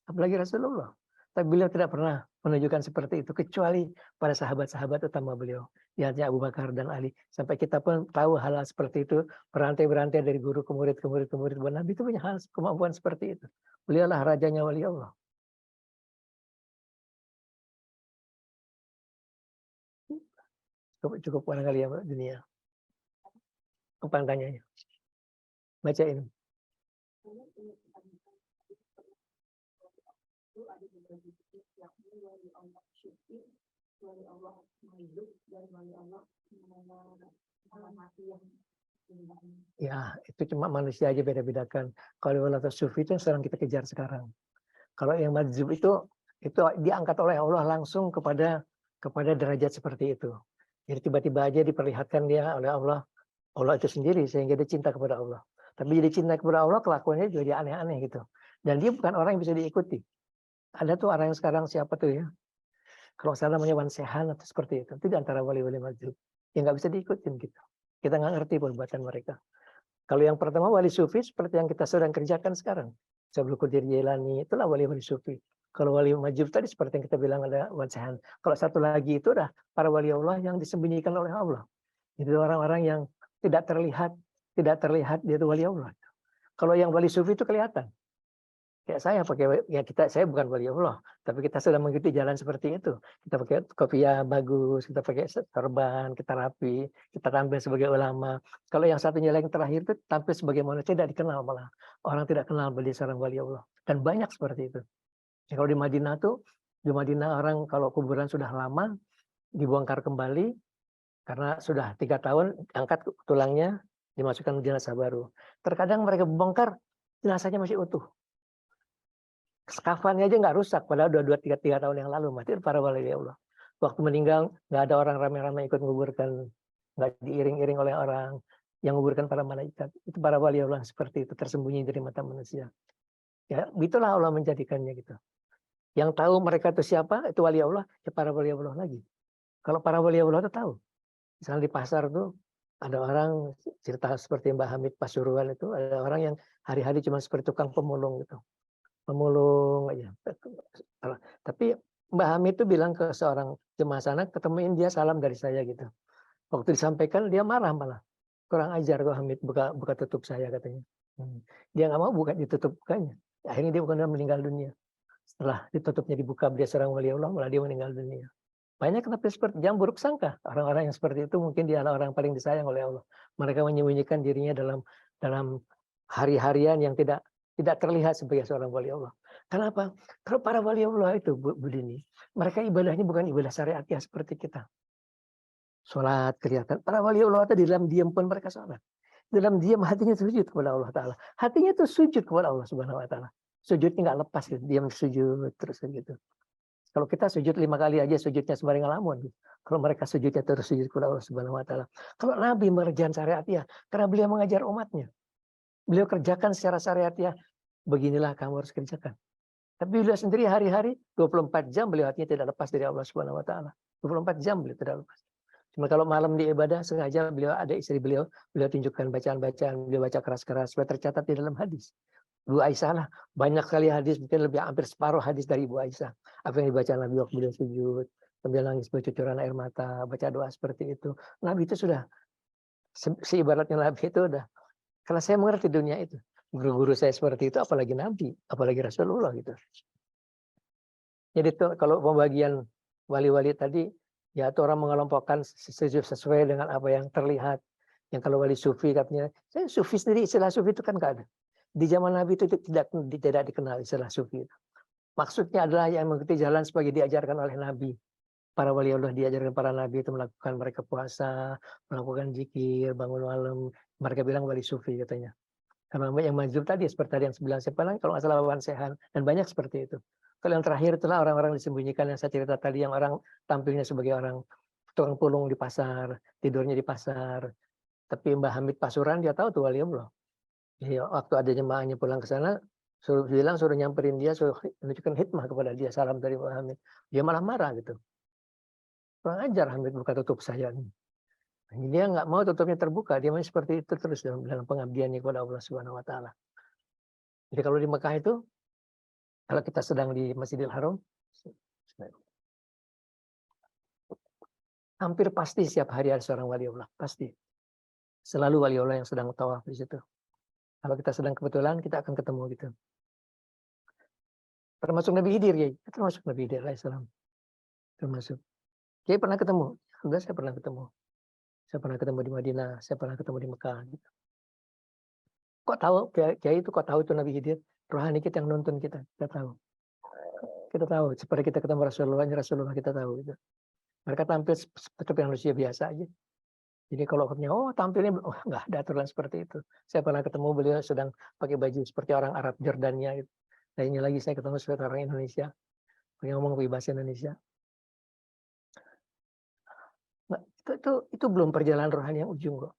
Apalagi Rasulullah. Tapi beliau tidak pernah menunjukkan seperti itu. Kecuali pada sahabat-sahabat utama beliau. Diantaranya Abu Bakar dan Ali. Sampai kita pun tahu hal-hal seperti itu. Berantai-berantai dari guru ke murid, ke murid, ke murid. Nabi itu punya hal kemampuan seperti itu. Beliaulah rajanya wali Allah. Cukup barangkali ya dunia. Apa tanyanya? Bacain. Ya, itu cuma manusia aja beda-bedakan. Kalau wala sufi itu yang sedang kita kejar sekarang. Kalau yang majzub itu diangkat oleh Allah langsung kepada derajat seperti itu. Jadi tiba-tiba aja diperlihatkan dia oleh Allah itu sendiri sehingga dia cinta kepada Allah. Tapi jadi cinta kepada Allah kelakuannya juga dia aneh-aneh gitu. Dan dia bukan orang yang bisa diikuti. Ada tuh orang yang sekarang siapa tuh ya? Kalau saya namanya Wan Sehan atau seperti itu. Itu di antara wali-wali majzub. Yang nggak bisa diikutin gitu. Kita nggak ngerti perbuatan mereka. Kalau yang pertama wali sufi seperti yang kita sedang kerjakan sekarang. Abdul Qadir Jailani itulah wali-wali sufi. Kalau wali majzub tadi seperti yang kita bilang ada Wan Sehan. Kalau satu lagi itu dah para wali Allah yang disembunyikan oleh Allah. Itu orang-orang yang tidak terlihat dia itu wali Allah. Kalau yang wali sufi itu kelihatan. Kayak saya bukan wali Allah, tapi kita sudah mengikuti jalan seperti itu. Kita pakai kopiah bagus, kita pakai sorban, kita rapi, kita tampil sebagai ulama. Kalau yang satunya yang terakhir itu tampil sebagai manusia tidak dikenal malah. Orang tidak kenal beliau seorang wali Allah. Dan banyak seperti itu. Ya, kalau di Madinah orang kalau kuburan sudah lama dibongkar kembali karena sudah 3 tahun angkat tulangnya dimasukkan jenazah baru. Terkadang mereka bongkar jenazahnya masih utuh. Kafannya aja nggak rusak, padahal 2-3 tahun yang lalu mati para wali Allah. Waktu meninggal nggak ada orang ramai-ramai ikut menguburkan, nggak diiring-iring oleh orang yang menguburkan para malaikat. Itu para wali Allah seperti itu tersembunyi dari mata manusia. Ya, itulah Allah menjadikannya gitu. Yang tahu mereka itu siapa, itu wali Allah, ya para wali Allah lagi. Kalau para wali Allah itu tahu. Misalnya di pasar tuh ada orang cerita seperti Mbah Hamid Pasuruan itu, ada orang yang hari-hari cuma seperti tukang pemulung gitu. Pemulung aja. Tapi Mbak Hamid itu bilang ke seorang jemaah sana, ketemuin dia salam dari saya gitu. Waktu disampaikan dia marah malah. Kurang ajar kok Hamid buka tutup saya katanya. Dia nggak mau buka ditutup bukanya. Akhirnya dia bukan meninggal dunia. Setelah ditutupnya dibuka dia seorang wali Allah malah dia meninggal dunia. Banyak tapi seperti yang buruk sangka. Orang-orang yang seperti itu mungkin dia adalah orang paling disayang oleh Allah. Mereka menyembunyikan dirinya dalam hari-harian yang tidak terlihat sebagai seorang wali Allah. Kenapa? Kalau para wali Allah itu, Bu Dini, mereka ibadahnya bukan ibadah syariatiyah seperti kita. Sholat kelihatan. Para wali Allah itu di dalam diam pun mereka sholat. Dalam diam hatinya sujud kepada Allah Ta'ala. Hatinya itu sujud kepada Allah Subhanahu Wa Ta'ala. Sujudnya nggak lepas, gitu. Diam sujud terus gitu. Kalau kita sujud 5 kali aja sujudnya sembari ngelamun. Kalau mereka sujudnya terus sujud kepada Allah Subhanahu Wa Ta'ala. Kalau Nabi mengerjakan syariatiyah, karena beliau mengajar umatnya. Beliau kerjakan secara syariatiyah, beginilah kamu harus kerjakan. Tapi beliau sendiri hari-hari 24 jam beliau hatinya tidak lepas dari Allah Subhanahu Wa Ta'ala. 24 jam beliau tidak lepas. Cuma kalau malam di ibadah sengaja beliau ada istri beliau tunjukkan bacaan-bacaan, beliau baca keras-keras supaya tercatat di dalam hadis. Ibu Aisyah lah banyak sekali hadis, mungkin hampir separuh hadis dari Ibu Aisyah. Apa yang dibaca Nabi waktu beliau sujud, sambil nangis bercucuran air mata, baca doa seperti itu. Nabi itu sudah seibaratnya Nabi itu udah. Karena saya mengerti dunia itu. Guru-guru saya seperti itu, apalagi Nabi, apalagi Rasulullah gitu. Jadi itu kalau pembagian wali-wali tadi, ya itu orang mengelompokkan sesuai dengan apa yang terlihat. Yang kalau wali sufi katanya, saya sufi sendiri, istilah sufi itu kan nggak ada. Di zaman Nabi itu tidak dikenal istilah sufi. Maksudnya adalah yang mengikuti jalan sebagai diajarkan oleh Nabi. Para wali Allah diajarkan para Nabi itu melakukan mereka puasa, melakukan zikir, bangun malam. Mereka bilang wali sufi katanya. Karena yang majzub tadi seperti tadi yang sebelah siapa lagi kalau nggak salah Wan Sehan dan banyak seperti itu. Kalau yang terakhir itulah orang-orang disembunyikan yang saya cerita tadi yang orang tampilnya sebagai orang tukang pulung di pasar, tidurnya di pasar. Tapi Mbah Hamid Pasuruan dia tahu tuh wali Allah. Jadi waktu ada jemaahnya pulang ke sana, suruh nyamperin dia, suruh menunjukkan hikmah kepada dia, salam dari Pak Hamid. Dia malah marah gitu. Kurang ajar Hamid buka tutup saya nih. Dia nggak mau tutupnya terbuka, dia mau seperti itu terus dalam pengabdiannya kepada Allah Subhanahu wa taala. Jadi kalau di Mekah itu, kalau kita sedang di Masjidil Haram, hampir pasti setiap hari ada seorang wali Allah, pasti. Selalu wali Allah yang sedang tawaf di situ. Kalau kita sedang kebetulan, kita akan ketemu gitu. Termasuk Nabi Khidir, ya. Termasuk Nabi Khidir alaihissalam. Termasuk. Kiai pernah ketemu? Enggak, saya pernah ketemu. Saya pernah ketemu di Madinah, saya pernah ketemu di Mekah. Gitu. Kok tahu, Kiai itu kok tahu itu Nabi Khidir? Rohani kita yang nonton kita tahu. Kita tahu, seperti kita ketemu Rasulullah kita tahu. Gitu. Mereka tampil seperti manusia biasa aja. Jadi kalau katanya, oh tampilnya, oh, nggak ada aturan seperti itu. Saya pernah ketemu beliau sedang pakai baju seperti orang Arab Jordania. Gitu. Nah ini lagi saya ketemu seperti orang Indonesia. Yang ngomong pakai bahasa Indonesia. Nah, itu belum perjalanan rohani yang ujung kok.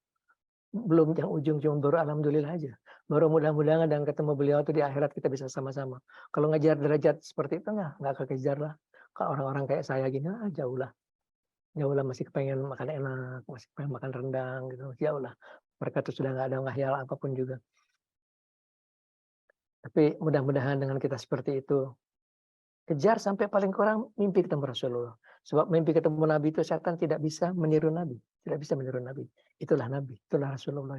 Belum yang ujung, cuma baru alhamdulillah aja. Baru mudah-mudahan dan ketemu beliau itu di akhirat kita bisa sama-sama. Kalau ngejar derajat seperti itu nggak kekejar lah. Kalau orang-orang kayak saya gini, jauh lah. Jauh lah masih pengen makan enak, masih pengen makan rendang gitu. Jauh lah. Mereka tuh sudah nggak ada ngayal apapun juga. Tapi mudah-mudahan dengan kita seperti itu, kejar sampai paling kurang mimpi ketemu Rasulullah. Sebab mimpi ketemu Nabi itu setan tidak bisa meniru Nabi. Tidak bisa meniru Nabi. Itulah Nabi, itulah Rasulullah.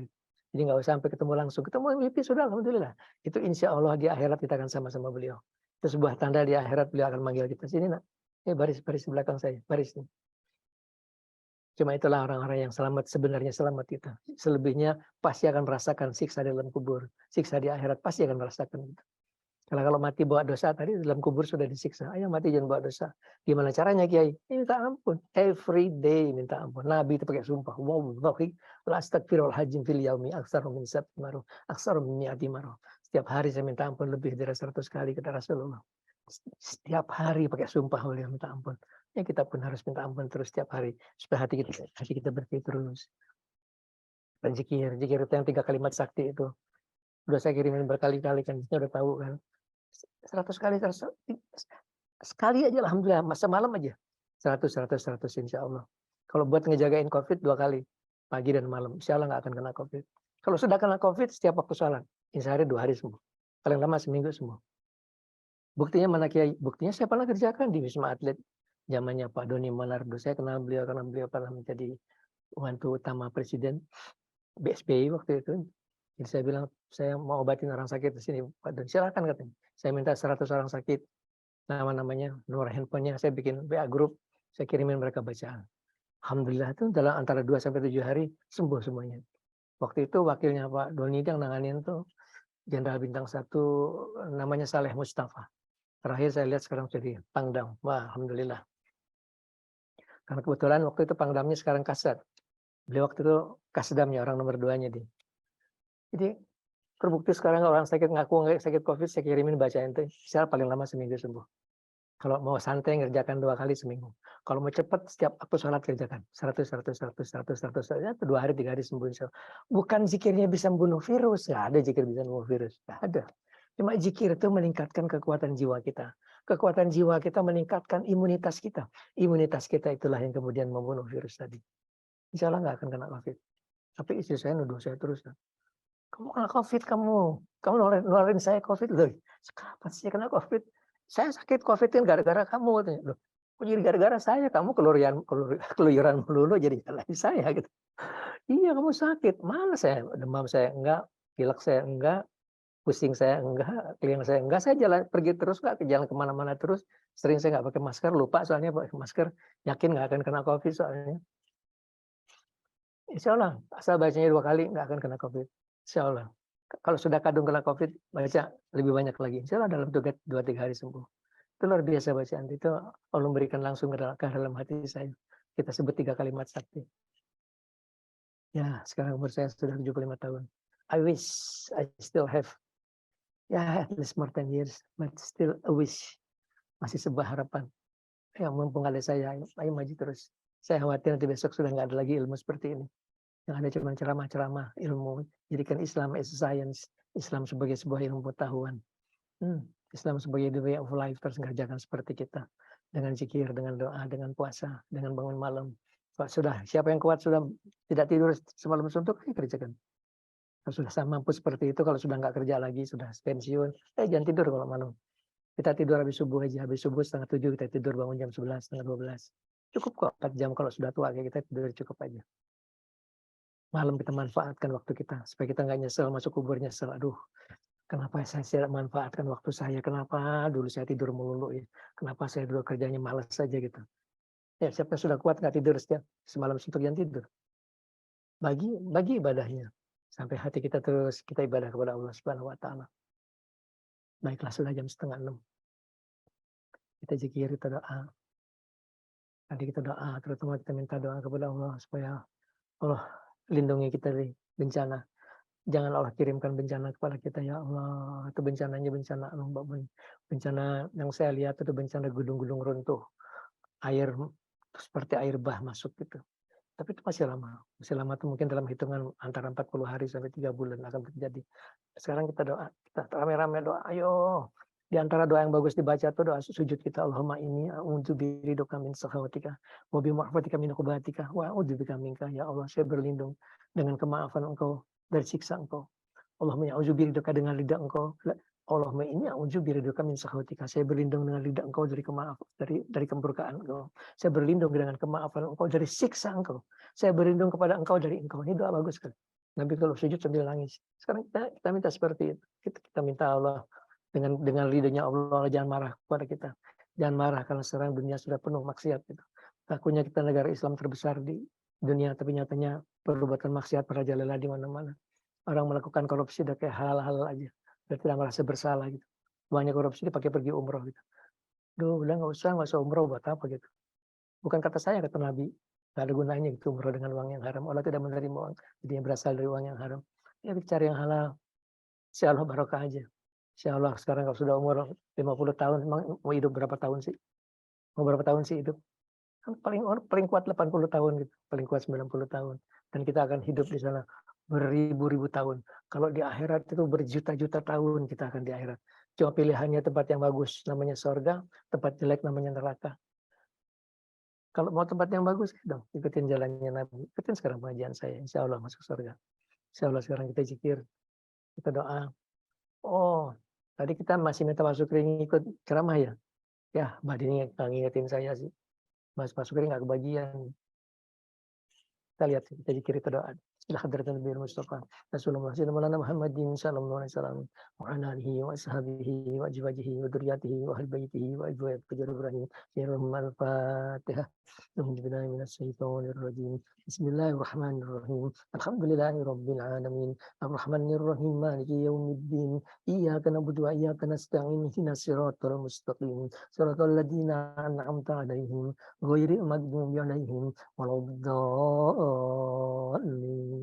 Jadi nggak usah sampai ketemu langsung. Ketemu mimpi sudah, alhamdulillah. Itu insya Allah di akhirat kita akan sama-sama beliau. Itu sebuah tanda di akhirat beliau akan manggil kita. Sini nak, baris di belakang saya, baris nih. Cuma itulah orang-orang yang selamat, sebenarnya selamat kita. Selebihnya pasti akan merasakan siksa di dalam kubur. Siksa di akhirat pasti akan merasakan itu. Karena kalau mati bawa dosa tadi dalam kubur sudah disiksa. Ayo mati jangan bawa dosa. Gimana caranya Kiai? Minta ampun. Every day minta ampun. Nabi itu pakai sumpah. Wallahi la astagfirullahaladzim fil yaumi aktsaru min sab'i marrah. Aktsaru min mi'ati marrah. Setiap hari saya minta ampun lebih dari 100 kali kata Rasulullah. Setiap hari pakai sumpah beliau minta ampun. Ya kita pun harus minta ampun terus setiap hari supaya hati kita bersih terus. Dan zikir itu yang 3 kalimat sakti itu. Udah saya kirimin berkali-kali kan, udah tahu kan. 100 kali, sekali aja alhamdulillah, semalam aja. 100 insya Allah. Kalau buat ngejagain COVID 2 kali, pagi dan malam, insya Allah nggak akan kena COVID. Kalau sudah kena COVID, setiap waktu sholat, insya Allah 2 hari sembuh. Paling lama seminggu sembuh. Buktinya mana Kiai? Buktinya saya pernah kerjakan di Wisma Atlet. Zamannya Pak Doni Monardo. Saya kenal beliau karena beliau pernah menjadi wantu utama Presiden BSPI waktu itu. Jadi saya bilang, saya mau obatin orang sakit di sini, Pak Don. Silakan katanya. Saya minta 100 orang sakit, nama-namanya, nomor handphonenya, saya bikin WA group, saya kirimin mereka bacaan. Alhamdulillah itu dalam antara 2-7 hari sembuh semuanya. Waktu itu wakilnya Pak Doni yang nanganin tuh Jenderal Bintang 1 namanya Saleh Mustafa. Terakhir saya lihat sekarang jadi Pangdam. Wah, alhamdulillah. Karena kebetulan waktu itu Pangdamnya sekarang Kasat. Beliau waktu itu Kasdamnya, orang nomor 2-nya dia. Jadi terbukti sekarang orang sakit ngaku sakit COVID, saya kirimin bacaan itu, secara paling lama seminggu sembuh. Kalau mau santai ngerjakan 2 kali seminggu. Kalau mau cepat setiap waktu sholat kerjakan 100 ya, 2 hari 3 hari sembuh. Bukan zikirnya bisa membunuh virus, nggak ada zikir bisa membunuh virus, nggak ada. Cuma zikir itu meningkatkan kekuatan jiwa kita. Kekuatan jiwa kita meningkatkan imunitas kita. Imunitas kita itulah yang kemudian membunuh virus tadi. Insya Allah nggak akan kena COVID. Tapi istri saya nuduh saya terus. Kamu kena COVID, kamu nularin saya COVID loh. Kapan sih kena COVID? Saya sakit COVID kan gara-gara kamu katanya. Loh, kok jadi gara-gara saya? Kamu keluyuran melulu jadi nyalahin saya gitu. Iya kamu sakit. Mana saya? Demam saya enggak, pilek saya enggak, pusing saya enggak, telinga saya enggak. Saya jalan pergi terus enggak, jalan kemana-mana terus. Sering saya enggak pakai masker, lupa soalnya pakai masker. Yakin enggak akan kena COVID soalnya. Insya Allah, asal bacanya 2 kali enggak akan kena COVID. Insya Allah. Kalau sudah kadung kena COVID, baca lebih banyak lagi. Insya Allah dalam 2-3 hari sembuh. Itu luar biasa bacaan. Itu Allah memberikan langsung ke dalam hati saya. Kita sebut 3 kalimat sakti. Ya, sekarang umur saya sudah 75 tahun. I wish I still have, at least more 10 years, but still a wish. Masih sebuah harapan. Yang mumpung ada saya, ayo maju terus. Saya khawatir nanti besok sudah nggak ada lagi ilmu seperti ini. Yang ada cuma ceramah-ceramah ilmu. Jadikan Islam as a science. Islam sebagai sebuah ilmu pengetahuan. Islam sebagai the way of life terus ngerjakan seperti kita. Dengan zikir, dengan doa, dengan puasa, dengan bangun malam. Kalau sudah, siapa yang kuat sudah tidak tidur semalam suntuk, kerjakan. Kalau sudah mampu seperti itu, kalau sudah nggak kerja lagi, sudah pensiun, jangan tidur kalau malam. Kita tidur habis subuh aja, habis subuh 6:30 kita tidur, bangun jam 11, setengah 12. Cukup kok 4 jam kalau sudah tua kayak kita tidur cukup aja. Malam kita manfaatkan waktu kita, supaya kita nggak nyesel masuk kubur nyesel. Aduh, kenapa saya tidak manfaatkan waktu saya? Kenapa dulu saya tidur melulu ya? Kenapa saya dulu kerjanya malas saja gitu? Ya, siapa yang sudah kuat nggak tidur semalam suntuk jangan tidur. Bagi ibadahnya sampai hati kita terus kita ibadah kepada Allah Subhanahu wa taala. Baiklah sudah jam 5:30. Kita zikir, kita doa. Tadi kita doa, terutama kita minta doa kepada Allah supaya Allah lindungi kita dari bencana. Jangan Allah kirimkan bencana kepada kita ya Allah. Itu bencananya bencana bencana yang saya lihat itu bencana gunung-gunung runtuh. Air seperti air bah masuk gitu. Tapi itu masih lama. Masih lama itu mungkin dalam hitungan antara 40 hari sampai 3 bulan akan terjadi. Sekarang kita doa, kita rame-rame doa. Ayo. Di antara doa yang bagus dibaca itu doa sujud kita. Allahumma inni a'udzu biridika min sakhawatika wa bi mu'afatika min uqubatika wa a'udzu bika minka. Ya Allah, saya berlindung dengan kemaafan Engkau dari siksa Engkau. Allahumma a'udzu biridika dengan lidah Engkau. Allahumma inni a'udzu biridika min sakhawatika. Saya berlindung dengan lidah Engkau dari kemurkaan Engkau. Saya berlindung dengan kemaafan Engkau dari siksa Engkau. Saya berlindung kepada Engkau dari Engkau. Ini doa bagus kan. Nabi kalau sujud sambil nangis. Sekarang kita minta seperti itu. Kita minta Allah dengan ridhonya Allah, jangan marah kepada kita. Jangan marah karena sekarang dunia sudah penuh maksiat gitu. Takutnya kita negara Islam terbesar di dunia, tapi nyatanya perbuatan maksiat merajalela di mana-mana. Orang melakukan korupsi udah kayak halal-halal aja. Udah tidak merasa bersalah gitu. Uangnya korupsi dipakai pergi umroh gitu. Duh, udah nggak usah umroh buat apa gitu. Bukan kata saya, kata Nabi. Nggak ada gunanya gitu umroh dengan uang yang haram. Allah tidak menerima uang, jadi berasal dari uang yang haram. Ya cari yang halal. Insya Allah barokah aja. Insya Allah sekarang kalau sudah umur 50 tahun, mau hidup berapa tahun sih? Mau berapa tahun sih hidup? Kan paling kuat 80 tahun gitu, paling kuat 90 tahun. Dan kita akan hidup di sana beribu-ribu tahun. Kalau di akhirat itu berjuta-juta tahun kita akan di akhirat. Cuma pilihannya tempat yang bagus namanya surga, tempat jelek namanya neraka. Kalau mau tempat yang bagus, dong ikutin jalannya Nabi. Ikutin sekarang pengajian saya, insya Allah masuk surga. Insya Allah sekarang kita zikir, kita doa. Oh, tadi kita masih minta Pak Sukri ikut ceramah ya? Ya, Mbak Dini ngingetin saya sih. Mas Pak Sukri nggak kebagian. Kita lihat, kita zikir, kita doa. Ila hadratan Nabi Mustafa. Rasulullah Sayyidina Muhammadin sallallahu alaihi wasallam. Wa ala alihi wa ashabihi wa azwajihi wa dzurriyyatihi wa ahli baitihi wa azwaj Fajar Ibrahim. Al-Fatihah. Bismillahirrahmanirrahim. Minasyaitonir rajim. Bismillahirrahmanirrahim. Alhamdulillahi rabbil alamin. Arrahmanirrahim. Maliki yaumiddin. Iyyaka na'budu wa iyyaka nasta'in. Ihdinas siratal mustaqim. Siratal ladzina an'amta 'alaihim ghairil maghdubi 'alaihim waladdallin.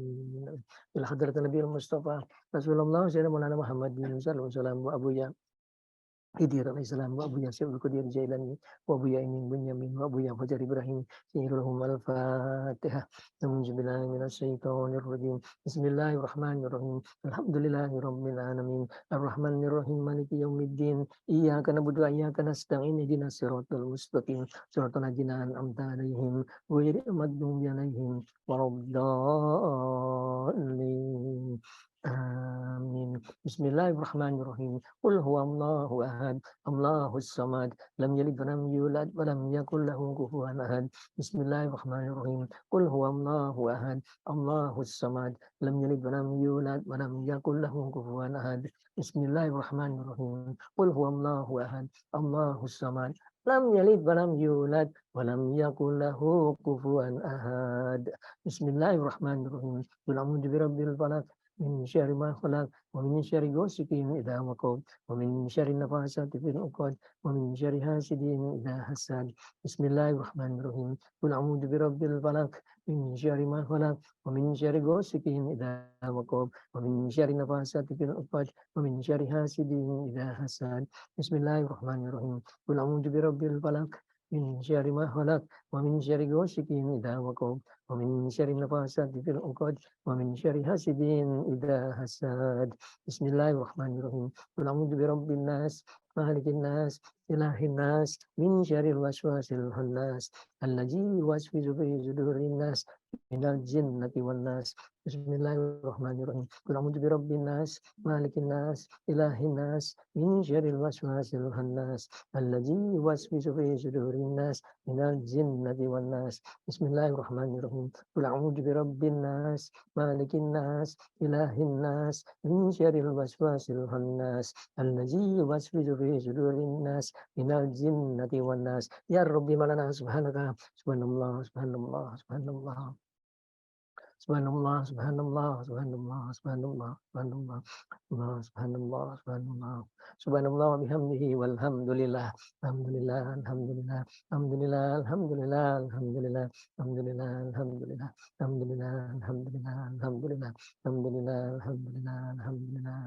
Ila hadratin Nabi Mustafa Rasulullah Sayyidina Muhammad bin sallallahu alaihi wasallam wa abuya Khidir alaihissalam wa abuya Syaikhul Qadir Jailani wa abuya Imin Bunyamin wa abuya Fajar Ibrahim Syiruhum al-Fatihah. Auzubillahi minasyaitonir rajim. Bismillahirrahmanirrahim. Alhamdulillahi rabbil alamin. Arrahmanirrahim. Maliki yaumiddin. Iyyaka na'budu wa iyyaka nasta'in. Ihdinas siratal mustaqim. Siratal ladzina an'amta 'alaihim ghairil maghdubi 'alaihim waladdallin. Amin. Bismillahirrahmanirrahim. Qul huwallahu ahad, Allahus samad, lam yalid wa lam yulad wa lam yakul lahu kufuwan ahad. Bismillahirrahmanirrahim. Qul huwallahu ahad, Allahus samad, lam yalid wa lam yulad wa lam yakul lahu kufuwan ahad. Bismillahirrahmanirrahim. Qul huwallahu ahad, Allahus samad, lam yalid wa lam yulad wa lam yakul lahu kufuwan ahad. Bismillahirrahmanirrahim. Qul a'udzu birabbil falaq min syarri ma khalaq wa min syarri ghasiqin idza waqab wa min syarri nafasati fil 'uqad wa min syarri hasidin idza hasad. Bismillahirrahmanirrahim. Qul a'udzu birabbil falaq min syarri ma khalaq wa min syarri ghasiqin idza waqab wa min syarri nafasati fil 'uqad wa min syarri hasidin idza hasad. Bismillahirrahmanirrahim. Qul a'udzu birabbil falaq من شر ما خلق ومن شر غاسق إذا وقب ومن شر النفاثات في العقد ومن شر حاسد إذا حسد. بسم الله الرحمن الرحيم. قل أعوذ برب الناس مالك الناس إله الناس من شر الوسواس الخناس الذي يوسوس في صدور الناس من الجنة والناس. بسم الله الرحمن الرحيم. قل أعوذ برب الناس مالك الناس إله الناس من شر الوسواس الخناس الذي يوسوس في صدور الناس من الجنة والناس. بسم الله الرحمن الرحيم. قل أعوذ برب الناس مالك الناس إله الناس من شر الوسواس الخناس الذي يوسوس في صدور الناس من الجنة والناس. يا ربي malana subhanaka subhanallah subhanallah subhanallah subhanallah subhanallah subhanallah subhanallah subhanallah Allah subhanallah subhanallah subhanallah wa bihamdihi walhamdulillah alhamdulillah alhamdulillah alhamdulillah alhamdulillah alhamdulillah alhamdulillah alhamdulillah alhamdulillah alhamdulillah alhamdulillah alhamdulillah alhamdulillah alhamdulillah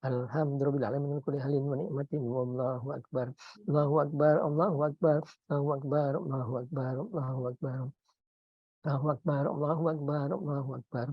alhamdulillah alamin kulli halin wa ni'matin wallahu akbar Allahu akbar Allahu akbar Allahu akbar Allahu akbar Allahu akbar Allahu akbar, Allahu akbar, Allahu akbar.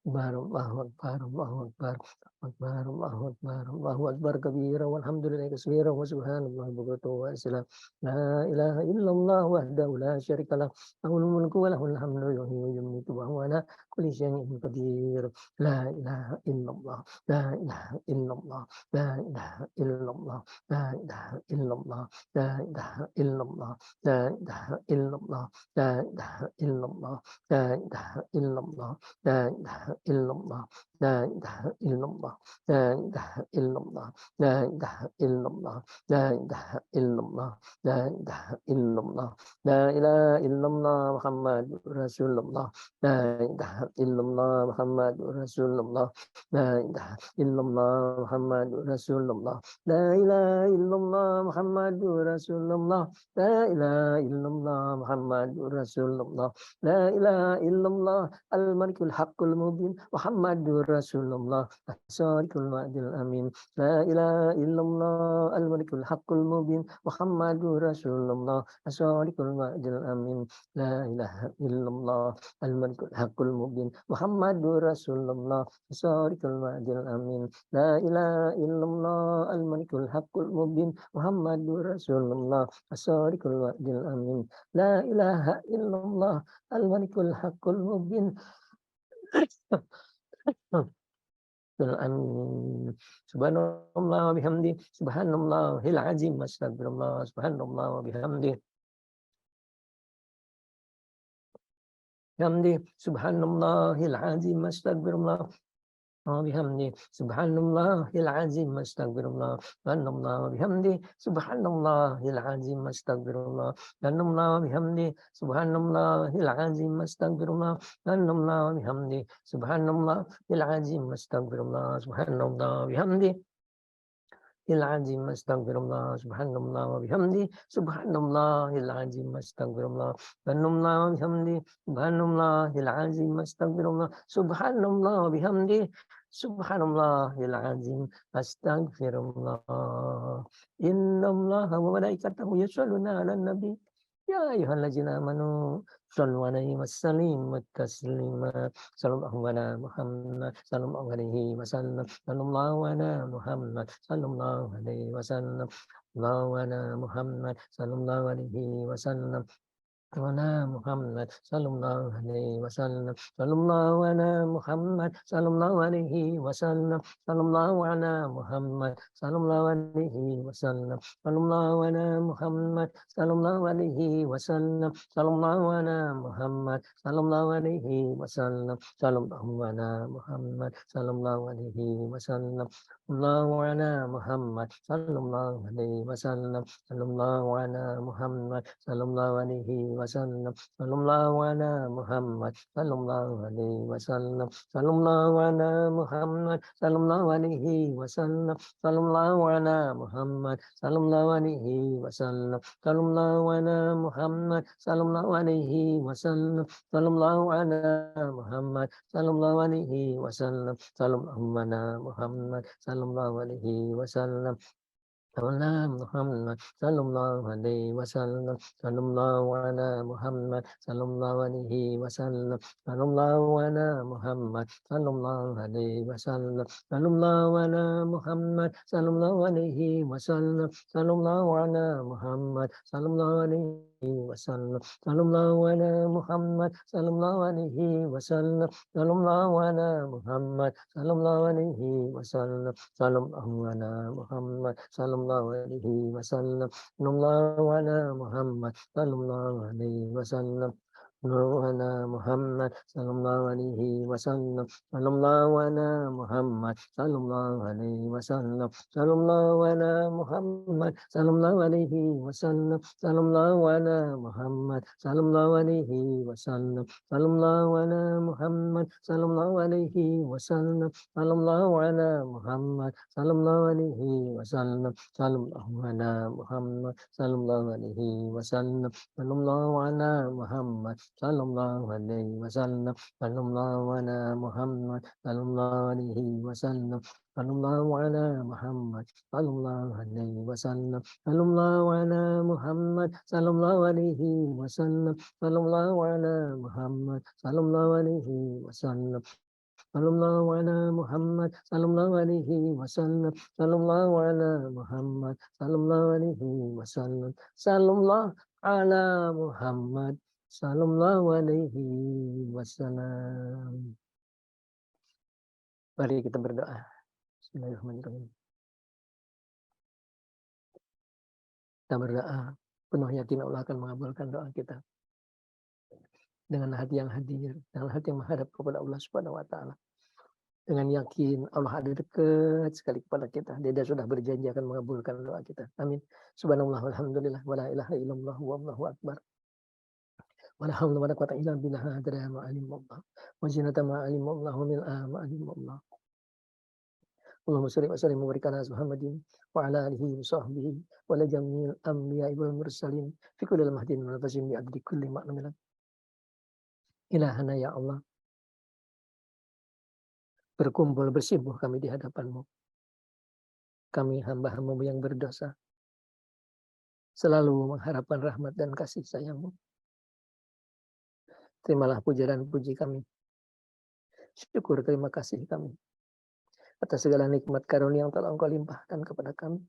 Allahu akbar, Allahu akbar. Akbar, Allahu akbar, Allahu akbar kabira walhamdulillahi katsira wa subhanallahi bukratan wa asila. La ilaha illallah wahdahu la syarikalah. Lahul mulku wa lahul hamdu yuhyi wa yumiitu wa huwa ala kulli syai'in qadir. La ilaha illallah. La ilaha illallah. La ilaha illallah. La ilaha illallah. La ilaha illallah. La ilaha illallah. La ilaha illallah. La ilaha illallah. La ilaha illallah. La ilaha illallah. La ilaha illallah. La ilaha illallah. La ilaha illallah. La ilaha illallah. La ilaha illallah Muhammadur Rasulullah. La ilaha illallah Muhammadur Rasulullah. La ilaha illallah Muhammadur Rasulullah. La ilaha illallah Muhammadur Rasulullah. La ilaha illallah Muhammadur Rasulullah. La ilaha illallah al-malikul haqqul mubin Muhammadur Rasulullah. As-sadiqul wa'dil amin. La ilaha illallah al-malikul haqqul mubin Muhammadur Rasulullah. As-sadiqul wa'dil amin. La ilaha illallah al-malikul haqqul mubin Muhammadur Rasulullah. As-sadiqul wa'dil amin. La ilaha illallah al-malikul haqqul mubin Muhammadur Rasulullah. As-sadiqul wa'dil amin. La ilaha illallah al-malikul haqqul mubin amin. Subhanallah wa bihamdi subhanallahil azim astagfirullah subhanallah wa bihamdi subhanallahil azim astagfirullah وبحمده سبحان الله العظيم استغفر الله سبحان الله وبحمده سبحان الله العظيم استغفر الله سبحان الله وبحمده سبحان الله العظيم استغفر الله سبحان الله وبحمده سبحان الله العظيم استغفر الله سبحان الله وبحمده العظيم استغفر الله سبحان الله وبحمده سبحان الله العظيم استغفر الله سبحان الله وبحمده سبحان الله العظيم استغفر الله سبحان الله وبحمده سبحان الله العظيم استغفر الله إن الله وملائكته يصلون على النبي يا أيها الذين آمنوا صلوا عليه وسلموا تسليما صلى الله على محمد صلى الله عليه وسلم صلى الله على محمد صلى الله عليه وسلم الله على محمد صلى الله عليه وسلم على محمد صلى الله عليه وسلم صلى الله على محمد صلى الله عليه وسلم صلى الله على محمد صلى الله عليه وسلم صلى الله على محمد صلى الله عليه وسلم صلى الله على محمد صلى الله عليه وسلم صلى الله على محمد صلى الله عليه وسلم الله على محمد صلى الله عليه وسلم صلى الله على محمد صلى الله عليه وسلم صلى الله على محمد صلى الله عليه وسلم صلى الله على محمد صلى الله عليه وسلم صلى الله على محمد صلى الله عليه وسلم صلى الله على محمد صلى الله عليه وسلم صلى الله على محمد صلى الله عليه وسلم صلى الله على محمد صلى الله عليه وسلم على محمد صلى الله عليه وسلم صلى الله على محمد صلى الله عليه وسلم صلى الله على محمد صلى الله عليه وسلم صلى الله على محمد صلى الله عليه وسلم صلى الله على محمد صلى الله عليه وسلم صلى الله على محمد صلى الله عليه وسلم صلى الله على محمد صلى الله عليه وسلم صلى الله على محمد صلى الله عليه وسلم صلى الله على محمد صلى الله عليه وسلم على محمد صلى الله عليه وسلم صلى الله على محمد صلى الله عليه وسلم صلى الله على محمد صلى الله عليه وسلم صلى الله على محمد صلى الله عليه وسلم صلى الله على محمد صلى الله عليه وسلم صلى الله على محمد صلى الله عليه وسلم صلى الله على محمد صلى الله عليه وسلم صلى الله على محمد صلى الله عليه وسلم صلى الله على محمد صلى الله عليه وسلم صلى الله على محمد صلى الله عليه وسلم صلى الله على محمد صلى الله عليه وسلم صلى الله على محمد صلى الله عليه وسلم صلى الله على محمد صلى الله عليه وسلم صلى الله على محمد صلى الله عليه وسلم صلى الله على محمد sallallahu alaihi wasallam. Mari kita berdoa. Bismillahirrahmanirrahim. Kita berdoa, penuh yakin Allah akan mengabulkan doa kita. Dengan hati yang hadir, dengan hati yang menghadap kepada Allah Subhanahu wa taala. Dengan yakin Allah ada dekat sekali kepada kita. Dia sudah berjanji akan mengabulkan doa kita. Amin. Subhanallah walhamdulillah wala ilaha illallah wallahu akbar. ولا حول ولا قوة إلا بالله أدرى ما علم الله وزنة ما علم الله وملء ما علم الله اللهم صل وسلم وبارك على محمد وعلى آله وصحبه وعلى جميع الأنبياء والمرسلين في كل لمحة ونفس بعدد كل معنى لك إلهنا ya Allah, berkumpul bersimpuh kami di hadapan-Mu. Kami hamba-hamba-Mu yang berdosa, selalu mengharapkan rahmat dan kasih sayang-Mu. Terimalah puja dan puji kami. Syukur terima kasih kami atas segala nikmat karunia yang telah Engkau limpahkan kepada kami.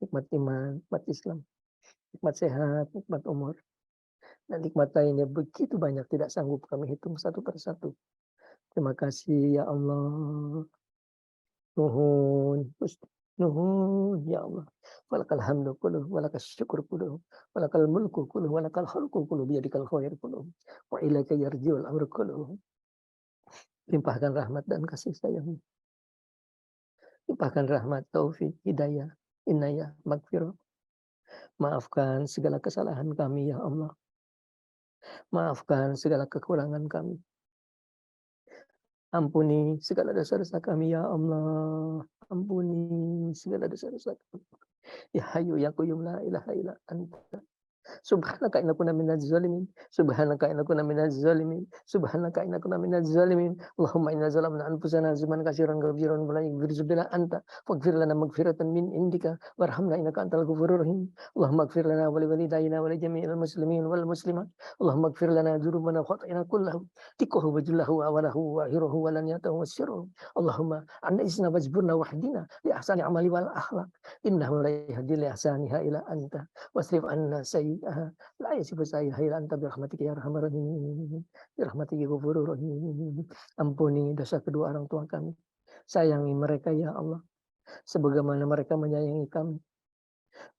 Nikmat iman, nikmat Islam, nikmat sehat, nikmat umur, dan nikmat lainnya begitu banyak tidak sanggup kami hitung satu persatu. Terima kasih ya Allah. Nuhun, Nuhun ya Allah. Walakal hamdu kulluh, walakal syukur kulluh, walakal mulku kulluh, walakal khalqu kulluh, biyadikal khair kulluh, wa ilaika yarji'ul amru kulluh. Limpahkan rahmat dan kasih sayang. Limpahkan rahmat, taufik, hidayah, inayah, magfirah. Maafkan segala kesalahan kami ya Allah. Maafkan segala kekurangan kami. Ampuni segala dosa-dosa kami ya Allah. Ampuni segala dosa-dosa kami. Ya Hayyu ya Qayyum la ilaha illa anta. Subhanaka inna kunna minaz zalimin. Subhanaka inna kunna minaz zalimin. Subhanaka inna kunna minaz zalimin. Allahumma inna zalamna anfusana zulman katsiran katsiran wa la yaghfiru dzunuba anta faghfir lana maghfiratan min indika warhamna innaka antal ghafurur rahim. Allahumma ighfir lana wa li walidayna wa li jami'il muslimin wal muslimat. Allahumma ighfir lana dzunubana wa khata'ina kullahu tikkuhu wa jullahu wa walahu wa hiruhu wa lan yatahu wa sirruhu. Allahumma anna isna wajburna wahdina li ahsani amali wal akhlaq. Innahu la yahdi li ahsaniha ila anta. Wasrif anna sayyi'aha la yasifu sayyi'aha illa anta birahmatika ya arhamar rahimin. Birahmatika ghafurur rahim. Ampuni dosa kedua orang tua kami. Sayangi mereka ya Allah, sebagaimana mereka menyayangi kami.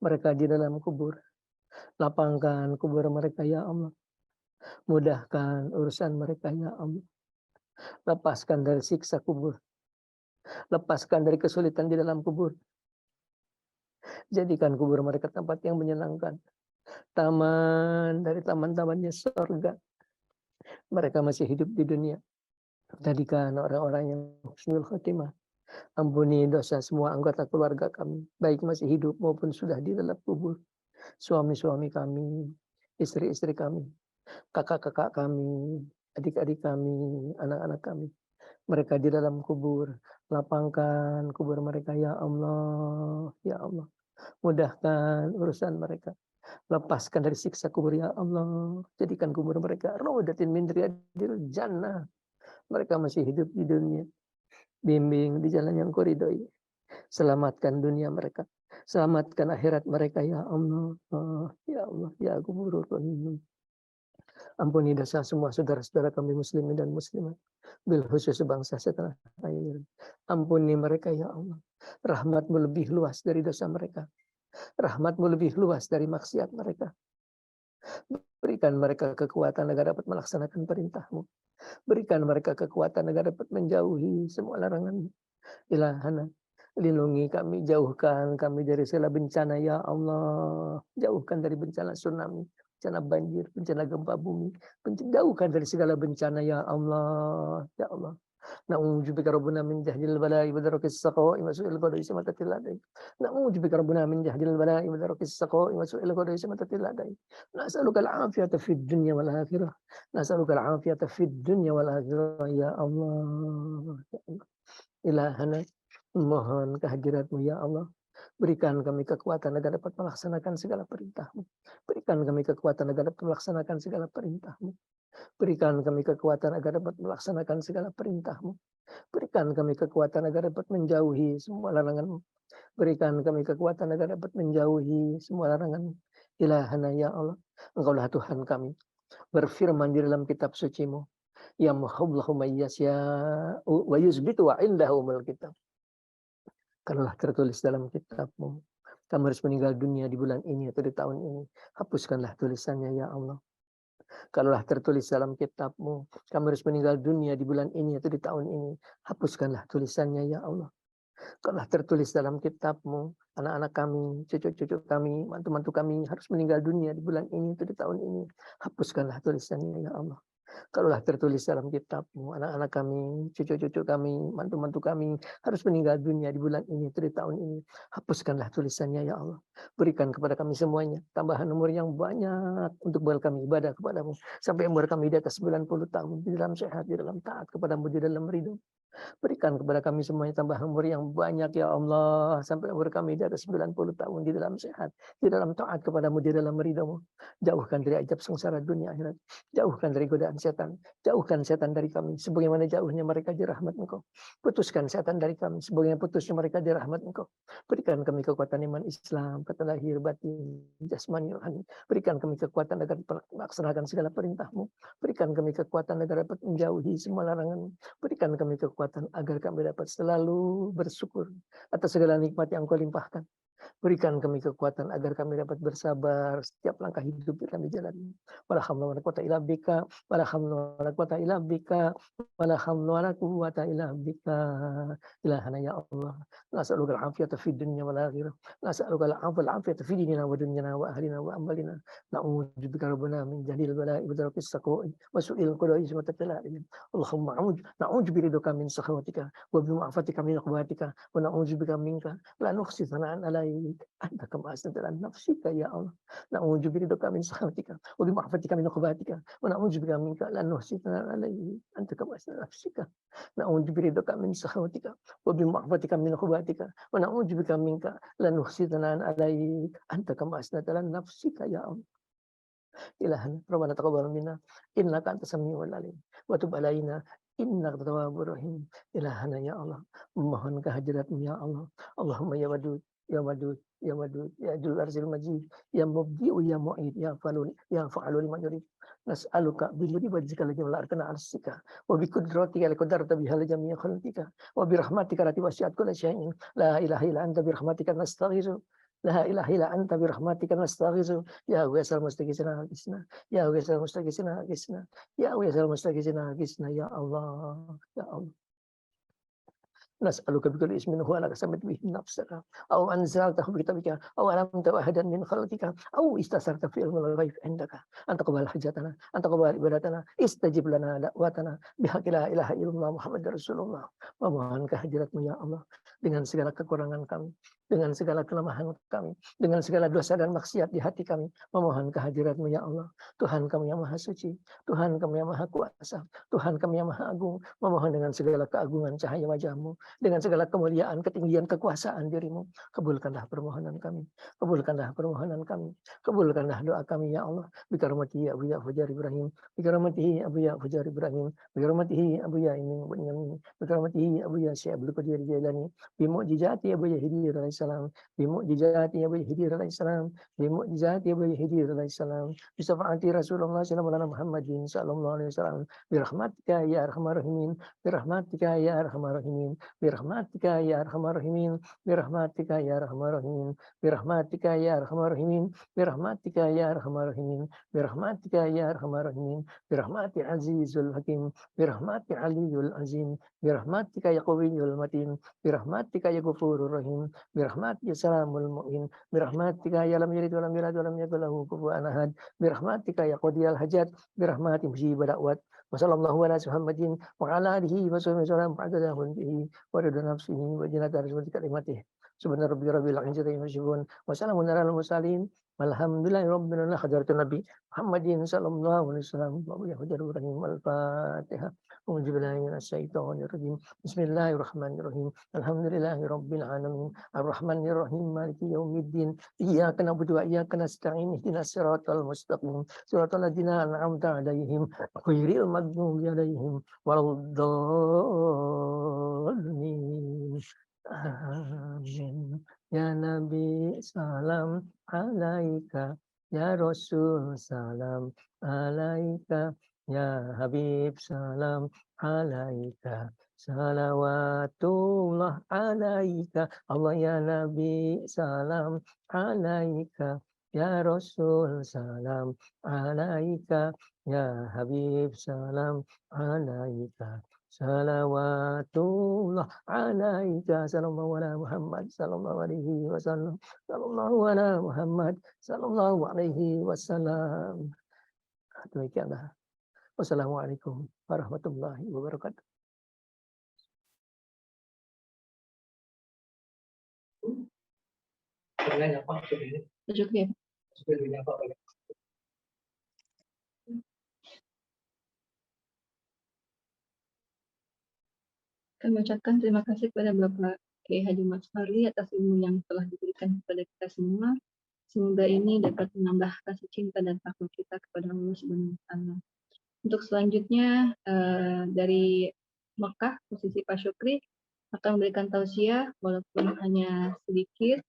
Mereka di dalam kubur. Lapangkan kubur mereka ya Allah. Mudahkan urusan mereka ya Allah. Lepaskan dari siksa kubur. Lepaskan dari kesulitan di dalam kubur. Jadikan kubur mereka tempat yang menyenangkan. Taman dari taman-tamannya surga. Mereka masih hidup di dunia. Jadikan orang-orang yang husnul khotimah. Ampuni dosa semua anggota keluarga kami, baik masih hidup maupun sudah di dalam kubur. Suami-suami kami, istri-istri kami, kakak-kakak kami, adik-adik kami, anak-anak kami. mereka di dalam kubur, lapangkan kubur mereka ya Allah, ya Allah. Mudahkan urusan mereka, lepaskan dari siksa kubur ya Allah, jadikan kubur mereka raudatin min riyadil jannah. Mereka masih hidup di dunia, bimbing di jalan yang Kau ridhoi. Selamatkan dunia mereka, selamatkan akhirat mereka ya Allah, ya Allah, ya Ghafurur Rahim. Ampuni dosa semua saudara-saudara kami muslimin dan muslimat, bil khusus bangsa setanah air. Ampuni mereka ya Allah. Rahmat-Mu lebih luas dari dosa mereka. Rahmat-Mu lebih luas dari maksiat mereka. Berikan mereka kekuatan agar dapat melaksanakan perintah-Mu. Berikan mereka kekuatan agar dapat menjauhi semua larangan-Mu. Ilahana, lindungi kami, jauhkan kami dari segala bencana ya Allah. Jauhkan dari bencana tsunami, bencana banjir, bencana gempa bumi. Jauhkan dari segala bencana ya Allah. Ya Allah. Na'udzubika rabbuna min jahdil bala'i wa darakis saqa'i wa su'il qada'i samatatil ladai. Na'udzubika rabbuna min jahdil bala'i wa darakis saqa'i wa su'il qada'i samatatil ladai. Nas'aluka al-'afiyata fid dunya wal akhirah. Nas'aluka al-'afiyata fid dunya wal akhirah ya Allah. Ya Allah. Ilahana, mohon kehadirat-Mu ya Allah. Berikan kami kekuatan agar dapat melaksanakan segala perintah-Mu. Berikan kami kekuatan agar dapat melaksanakan segala perintah-Mu. Berikan kami kekuatan agar dapat melaksanakan segala perintah-Mu. Berikan kami kekuatan agar dapat menjauhi semua larangan-Mu. Berikan kami kekuatan agar dapat menjauhi semua larangan-Mu. Ilahana ya Allah, Engkaulah Tuhan kami. Berfirman di dalam kitab suci-Mu, yamhullahu may yasya'u wa yuzbitu wa indahu umul kitab. Karena tertulis dalam kitab-Mu, kamu harus meninggal dunia di bulan ini atau di tahun ini. Hapuskanlah tulisannya ya Allah. Kalaulah tertulis dalam kitab-Mu, kamu harus meninggal dunia di bulan ini atau di tahun ini. Hapuskanlah tulisannya ya Allah. Kalaulah tertulis dalam kitab-Mu, anak-anak kami, cucu-cucu kami, mantu-mantu kami harus meninggal dunia di bulan ini atau di tahun ini. Hapuskanlah tulisannya ya Allah. Kalaulah tertulis dalam kitab-Mu, anak-anak kami, cucu-cucu kami, mantu-mantu kami harus meninggal dunia di bulan ini atau di tahun ini. Hapuskanlah tulisannya ya Allah. Berikan kepada kami semuanya tambahan umur yang banyak untuk bekal kami ibadah kepada-Mu. Sampai umur kami di atas 90 tahun, di dalam sehat, di dalam taat kepada-Mu, di dalam ridho. Berikan kepada kami semuanya tambah umur yang banyak ya Allah. Sampai umur kami di atas 90 tahun di dalam sehat, di dalam taat kepada-Mu, di dalam ridho-Mu. Jauhkan dari ajab sengsara dunia akhirat. Jauhkan dari godaan setan. Jauhkan setan dari kami. Sebagaimana jauhnya mereka di rahmat Engkau. Putuskan setan dari kami. Sebagaimana putusnya mereka di rahmat Engkau. Berikan kami kekuatan iman Islam, kata lahir batin, jasmani rohani. Berikan kami kekuatan agar melaksanakan segala perintah-Mu. Berikan kami kekuatan agar dapat menjauhi semua larangan. Berikan kami kekuatan agar kami dapat selalu bersyukur atas segala nikmat yang Engkau limpahkan. Berikan kami kekuatan agar kami dapat bersabar setiap langkah hidup yang kami jalani. Wala haula wala quwata illa bika, wala haula wala quwata illa bika, wala haula wala quwata illa bika. Ilahana ya Allah, nas'aluka al-'afiyata fid dunya wal akhirah. Nas'aluka al-'afiyata fi dinina wa dunyana wa ahlina wa amalina. Na'udzubika rabbana min jahlil bala'i wa darakis saqa'i wa su'il qada'i wa tatala'in. Allahumma na'udzubika min sakhawatika wa bi ma'afatika min uqbatika wa na'udzubika minka la nuhsi thana'an 'alaik. Anta kama asnata ala nafsika ya Allah. Na'udzu biridaka min sakhatika wa bi ma'afatika min uqbatika wa na'udzu bika minka la nuhsi thana'an 'alaik. Anta kama asnata ala nafsika. Na'udzu biridaka min sakhatika wa bi ma'afatika min uqbatika wa na'udzu bika minka la nuhsi thana'an 'alaik. Anta kama asnata ala nafsika ya Allah. Ilahana rabbana taqabbal minna innaka antas samiul alim wa tub alaina innaka tawwabur rahim. Ilahana ya Allah, mohon kehadirat-Mu ya Allah. Allahumma ya wadud, ya wadud, ya wadud, ya dzul arsyil majid, ya mubdi'u ya mu'id, ya fa'alu liman yurid. Nas'aluka bi nuri wajhika allati la arkana arsika wa bi qudratika la qadarta biha li jami'i khalqika wa bi rahmatika allati wasi'at kulla shay'in la ilaha illa anta bi rahmatika nastaghitsu. La ilaha illa anta bi rahmatika nastaghitsu. Ya ghawsal mustaghitsina aghithna. Ya ghawsal mustaghitsina aghithna. Ya ghawsal mustaghitsina aghithna ya Allah. Ya Allah. Nas'aluka bi kulli ismin huwa laka sammayta bihi nafsaka aw anzaltahu fi kitabika aw 'allamtahu ahadan min khalqika aw istasarta fi ilmil ghaib 'indaka an taqabbal hajatana an taqabbal ibadatana istajib lana da'watana bihaqqi la ilaha illallah Muhammadar Rasulullah. Memohon kehadirat-Mu ya Allah dengan segala kekurangan kami, dengan segala kelemahan kami, dengan segala dosa dan maksiat di hati kami, memohon kehadirat-Mu ya Allah. Tuhan kami yang Maha Suci, Tuhan kami yang Maha Kuasa, Tuhan kami yang Maha Agung, memohon dengan segala keagungan cahaya wajah-Mu, dengan segala kemuliaan, ketinggian, kekuasaan diri-Mu, kabulkanlah permohonan kami, kabulkanlah permohonan kami, kabulkanlah doa kami ya Allah. Bikaramati ya Abu Ya Fajar Ibrahim, bikaramati Abu Ya Fajar Ibrahim, bikaramati Abu Ya Imin Bunyamin, bikaramati Abu Ya Syekh Abdul Qadir Jailani, bimujizati Abu Ya Hidir alaihissalam, bimujizati Abu Ya Hidir alaihissalam, bimujizati Abu Ya Hidir alaihissalam, bisafaati Rasulullah sallallahu Muhammadin sallallahu alaihi wasallam, birahmatika ya arhamar rahimin, birahmatika ya arhamar rahimin, birahmatika ya arhamar rahimin, birahmatika ya arhamar rahimin, birahmatika ya arhamar rahimin, birahmatika ya arhamar rahimin, birahmatika ya arhamar rahimin, birahmati azizul hakim, birahmati aliyul azim, birahmatika ya qawiyul matin, birahmatika ya ghafurur rahim, birahmatika ya salamul mu'min, birahmatika ya lam yalid wa lam yulad wa lam yakul lahu kufuwan ahad, birahmatika ya qadiyal hajat, birahmati mujib da'wat, wa sallallahu ala Muhammadin wa ala alihi wa sahbihi wa sallam ba'da bihi wa ridha nafsihi wa jinata rizqi kalimatihi. Subhana rabbika rabbil izzati amma yasifun wa salamun alal mursalin walhamdulillahi rabbil alamin. Hadratin Nabi Muhammadin sallallahu alaihi wasallam wa bihi hadratur rahim al-Fatihah. A'udzu billahi minasyaitonir rajim. Bismillahirrahmanirrahim. Alhamdulillahi rabbil alamin. Arrahmanir rahim. Maliki yaumiddin. Iyyaka na'budu wa iyyaka nasta'in. Ihdinas siratal mustaqim. Siratal ladzina an'amta 'alaihim ghairil maghdubi 'alaihim waladdallin. Amin. Ya Nabi salam alaika, ya Rasul salam alaika, ya Habib salam alaika, salawatullah alaika, Allah ya Nabi salam alaika, ya Rasul salam alaika, ya Habib salam alaika. Salawatullah alaika, sallallahu ala Muhammad sallallahu alaihi wasallam, sallallahu ala Muhammad sallallahu alaihi wasallam. Demikianlah. Wassalamualaikum warahmatullahi wabarakatuh. Kami ucapkan terima kasih kepada Bapak Kiai Haji Mat Farli atas ilmu yang telah diberikan kepada kita semua. Semoga ini dapat menambah rasa cinta dan takut kita kepada Allah Subhanahu wa Ta'ala. Untuk selanjutnya dari Mekah, posisi Pak Syukri akan memberikan tausiah walaupun hanya sedikit.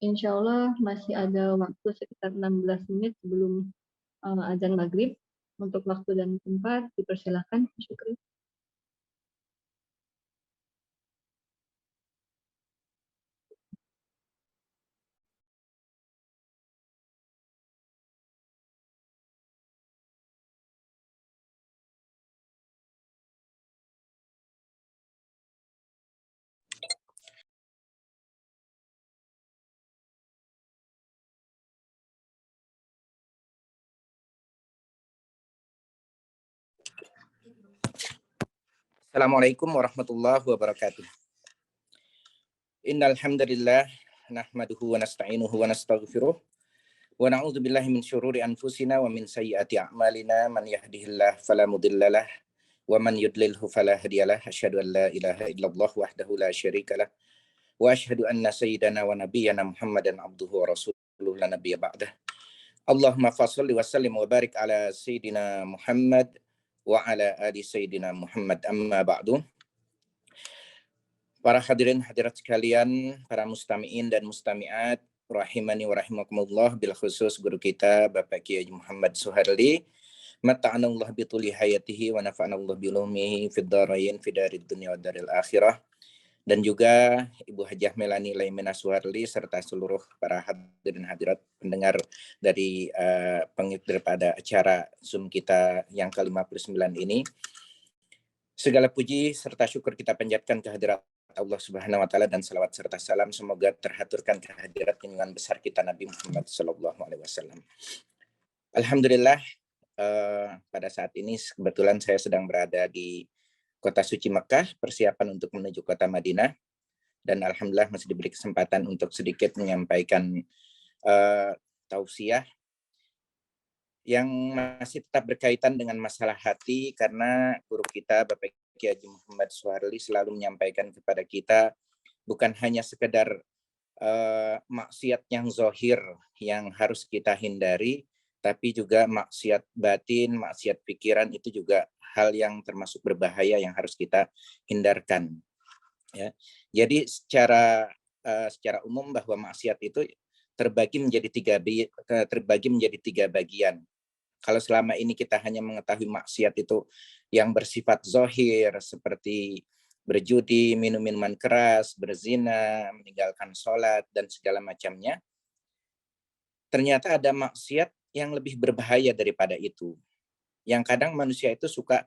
Insya Allah masih ada waktu sekitar 16 menit sebelum azan maghrib. Untuk waktu dan tempat dipersilakan Pak Syukri. Assalamualaikum warahmatullahi wabarakatuh. Innal hamdalillah nahmaduhu wa nasta'inuhu wa nastaghfiruh wa na'udzu billahi min syururi anfusina wa min sayyiati a'malina. Man yahdihillahu fala mudhillalah wa man yudlilhu fala hadiyalah. Asyhadu an la ilaha illallah wahdahu la syarikalah wa asyhadu anna sayyidana wa nabiyyana Muhammadan abduhu wa rasuluhu la nabiyya ba'dah. Allahumma fasholli wa sallim wa barik ala sayyidina Muhammad wa ala ali sayyidina Muhammad, amma ba'du. Para hadirin hadirat sekalian, para mustami'in dan mustami'at, rahimani wa rahimakumullah, bil khusus guru kita Bapak Kiai Muhammad Suharli, mata'anallah bituli hayatihi wa nafa'anallah bilumihi fid dharain fi darid dunya wa daril akhirah. Dan juga Ibu Hajah Melani Laimena Suharli serta seluruh para hadirin hadirat pendengar dari pengikuti pada acara Zoom kita yang ke-59 ini. Segala puji serta syukur kita panjatkan kehadirat Allah Subhanahu wa Ta'ala dan salawat serta salam semoga terhaturkan kehadirat junjungan besar kita Nabi Muhammad sallallahu alaihi wasallam. Alhamdulillah, pada saat ini kebetulan saya sedang berada di Kota Suci Mekah, persiapan untuk menuju Kota Madinah. dan alhamdulillah masih diberi kesempatan untuk sedikit menyampaikan tausiah yang masih tetap berkaitan dengan masalah hati, karena guru kita Bapak Kiai Haji Muhammad Suharli selalu menyampaikan kepada kita bukan hanya sekedar maksiat yang zohir yang harus kita hindari, tapi juga maksiat batin, maksiat pikiran itu juga hal yang termasuk berbahaya yang harus kita hindarkan. Ya, jadi secara umum bahwa maksiat itu terbagi menjadi tiga bagian. Kalau selama ini kita hanya mengetahui maksiat itu yang bersifat zohir seperti berjudi, minum minuman keras, berzina, meninggalkan sholat, dan segala macamnya, ternyata ada maksiat yang lebih berbahaya daripada itu. Yang kadang manusia itu suka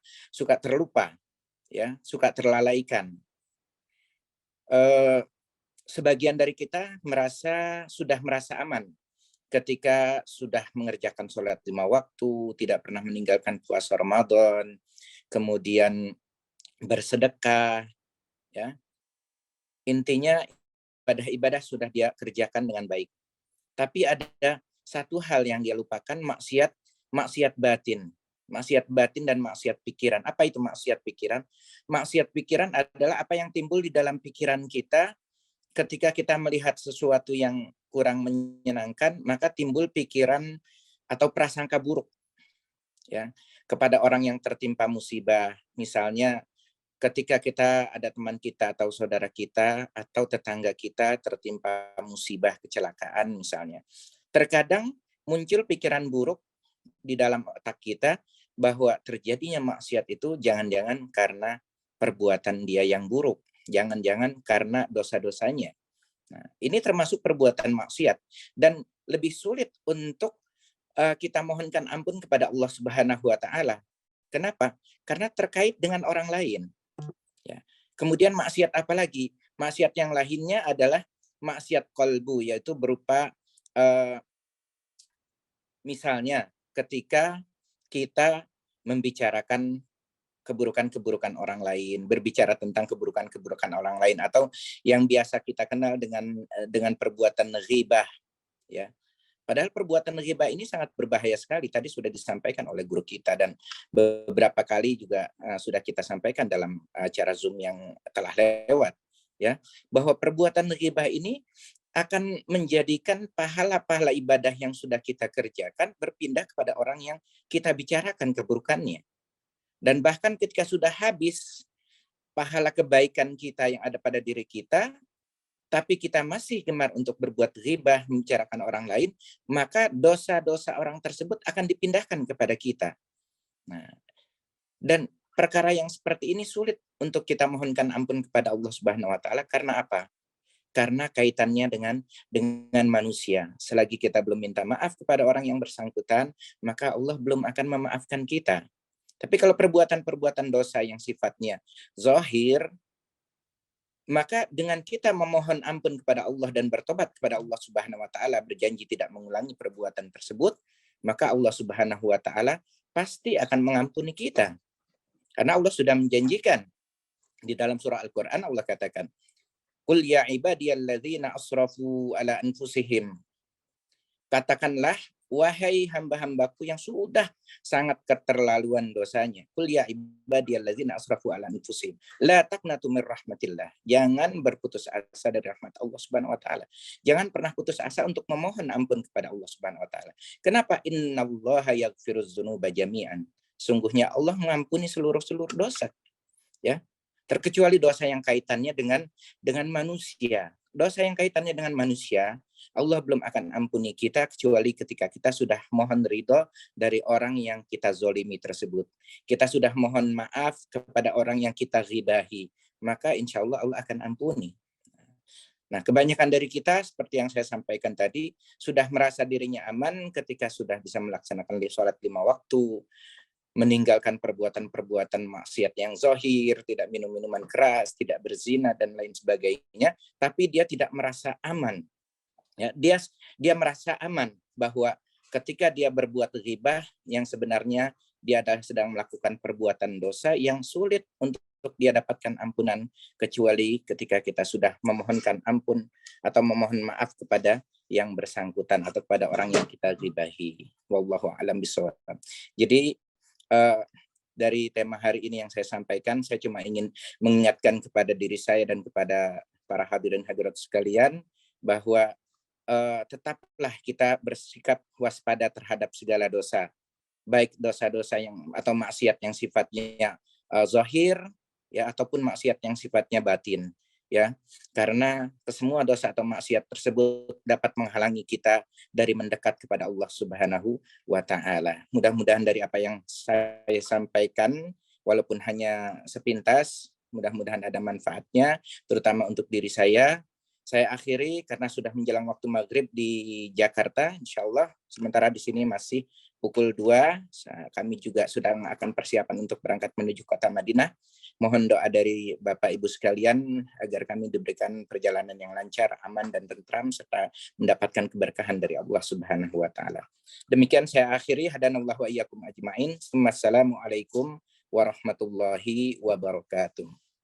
terlupa, ya, suka terlalaikan. Sebagian dari kita sudah merasa aman ketika sudah mengerjakan sholat 5 waktu, tidak pernah meninggalkan puasa Ramadan, kemudian bersedekah, ya. Intinya ibadah sudah dia kerjakan dengan baik. Tapi ada satu hal yang dia lupakan, maksiat batin. Maksiat batin dan maksiat pikiran. Apa itu maksiat pikiran? Maksiat pikiran adalah apa yang timbul di dalam pikiran kita ketika kita melihat sesuatu yang kurang menyenangkan, maka timbul pikiran atau prasangka buruk, ya, kepada orang yang tertimpa musibah. Misalnya ketika kita ada teman kita atau saudara kita atau tetangga kita tertimpa musibah kecelakaan misalnya, terkadang muncul pikiran buruk di dalam otak kita bahwa terjadinya maksiat itu jangan-jangan karena perbuatan dia yang buruk, jangan-jangan karena dosa-dosanya. Nah, ini termasuk perbuatan maksiat dan lebih sulit untuk kita mohonkan ampun kepada Allah Subhanahu wa taala. Kenapa? Karena terkait dengan orang lain. Ya. Kemudian maksiat apa lagi? Maksiat yang lainnya adalah maksiat qalbu, yaitu berupa misalnya ketika kita membicarakan keburukan-keburukan orang lain, berbicara tentang keburukan-keburukan orang lain, atau yang biasa kita kenal dengan perbuatan ghibah, ya. Padahal perbuatan ghibah ini sangat berbahaya sekali. Tadi sudah disampaikan oleh guru kita dan beberapa kali juga sudah kita sampaikan dalam acara Zoom yang telah lewat, ya, bahwa perbuatan ghibah ini akan menjadikan pahala-pahala ibadah yang sudah kita kerjakan berpindah kepada orang yang kita bicarakan keburukannya. Dan bahkan ketika sudah habis pahala kebaikan kita yang ada pada diri kita, tapi kita masih gemar untuk berbuat ghibah, membicarakan orang lain, maka dosa-dosa orang tersebut akan dipindahkan kepada kita. Nah, dan perkara yang seperti ini sulit untuk kita mohonkan ampun kepada Allah Subhanahu wa taala. Karena apa? Karena kaitannya dengan manusia. Selagi kita belum minta maaf kepada orang yang bersangkutan, maka Allah belum akan memaafkan kita. Tapi kalau perbuatan-perbuatan dosa yang sifatnya zahir, maka dengan kita memohon ampun kepada Allah dan bertobat kepada Allah Subhanahu wa taala, berjanji tidak mengulangi perbuatan tersebut, maka Allah Subhanahu wa taala pasti akan mengampuni kita. Karena Allah sudah menjanjikan di dalam surah Al-Qur'an, Allah katakan, "Qul ya ibadiyalladzina asrafu ala anfusihim." Katakanlah, wahai hamba-hambaku yang sudah sangat keterlaluan dosanya. Qul ya ibadiyalladzina asrafu ala anfusihim la taqnatu mir rahmatillah. Jangan berputus asa dari rahmat Allah Subhanahu wa taala. Jangan pernah putus asa untuk memohon ampun kepada Allah Subhanahu wa taala. Kenapa? Innallaha yaghfiruz dzunuba jami'an. Sungguhnya Allah mengampuni seluruh dosa. Ya. Terkecuali dosa yang kaitannya dengan manusia. Dosa yang kaitannya dengan manusia, Allah belum akan ampuni kita kecuali ketika kita sudah mohon ridho dari orang yang kita zolimi tersebut. Kita sudah mohon maaf kepada orang yang kita ghibahi. Maka insya Allah Allah akan ampuni. Nah, kebanyakan dari kita, seperti yang saya sampaikan tadi, sudah merasa dirinya aman ketika sudah bisa melaksanakan sholat 5 waktu, meninggalkan perbuatan-perbuatan maksiat yang zahir, tidak minum minuman keras, tidak berzina dan lain sebagainya, tapi dia tidak merasa aman. Ya, dia merasa aman bahwa ketika dia berbuat ghibah yang sebenarnya dia sedang melakukan perbuatan dosa yang sulit untuk dia dapatkan ampunan kecuali ketika kita sudah memohonkan ampun atau memohon maaf kepada yang bersangkutan atau kepada orang yang kita ghibahi. Wallahu a'lam bishawab. Jadi dari tema hari ini yang saya sampaikan, saya cuma ingin mengingatkan kepada diri saya dan kepada para hadirin hadirat sekalian bahwa tetaplah kita bersikap waspada terhadap segala dosa, baik dosa-dosa yang atau maksiat yang sifatnya zahir, ya, ataupun maksiat yang sifatnya batin, ya, karena semua dosa atau maksiat tersebut dapat menghalangi kita dari mendekat kepada Allah Subhanahu wa Ta'ala. Mudah-mudahan dari apa yang saya sampaikan, walaupun hanya sepintas, mudah-mudahan ada manfaatnya, terutama untuk diri saya. Saya akhiri karena sudah menjelang waktu maghrib di Jakarta, insya Allah. Sementara di sini masih pukul 2, kami juga sedang akan persiapan untuk berangkat menuju kota Madinah. Mohon doa dari Bapak Ibu sekalian agar kami diberikan perjalanan yang lancar, aman dan tentram serta mendapatkan keberkahan dari Allah Subhanahu wa Ta'ala. Demikian saya akhiri. Hadanallahu wa iyyakum ajma'in. Wassalamualaikum warahmatullahi wabarakatuh.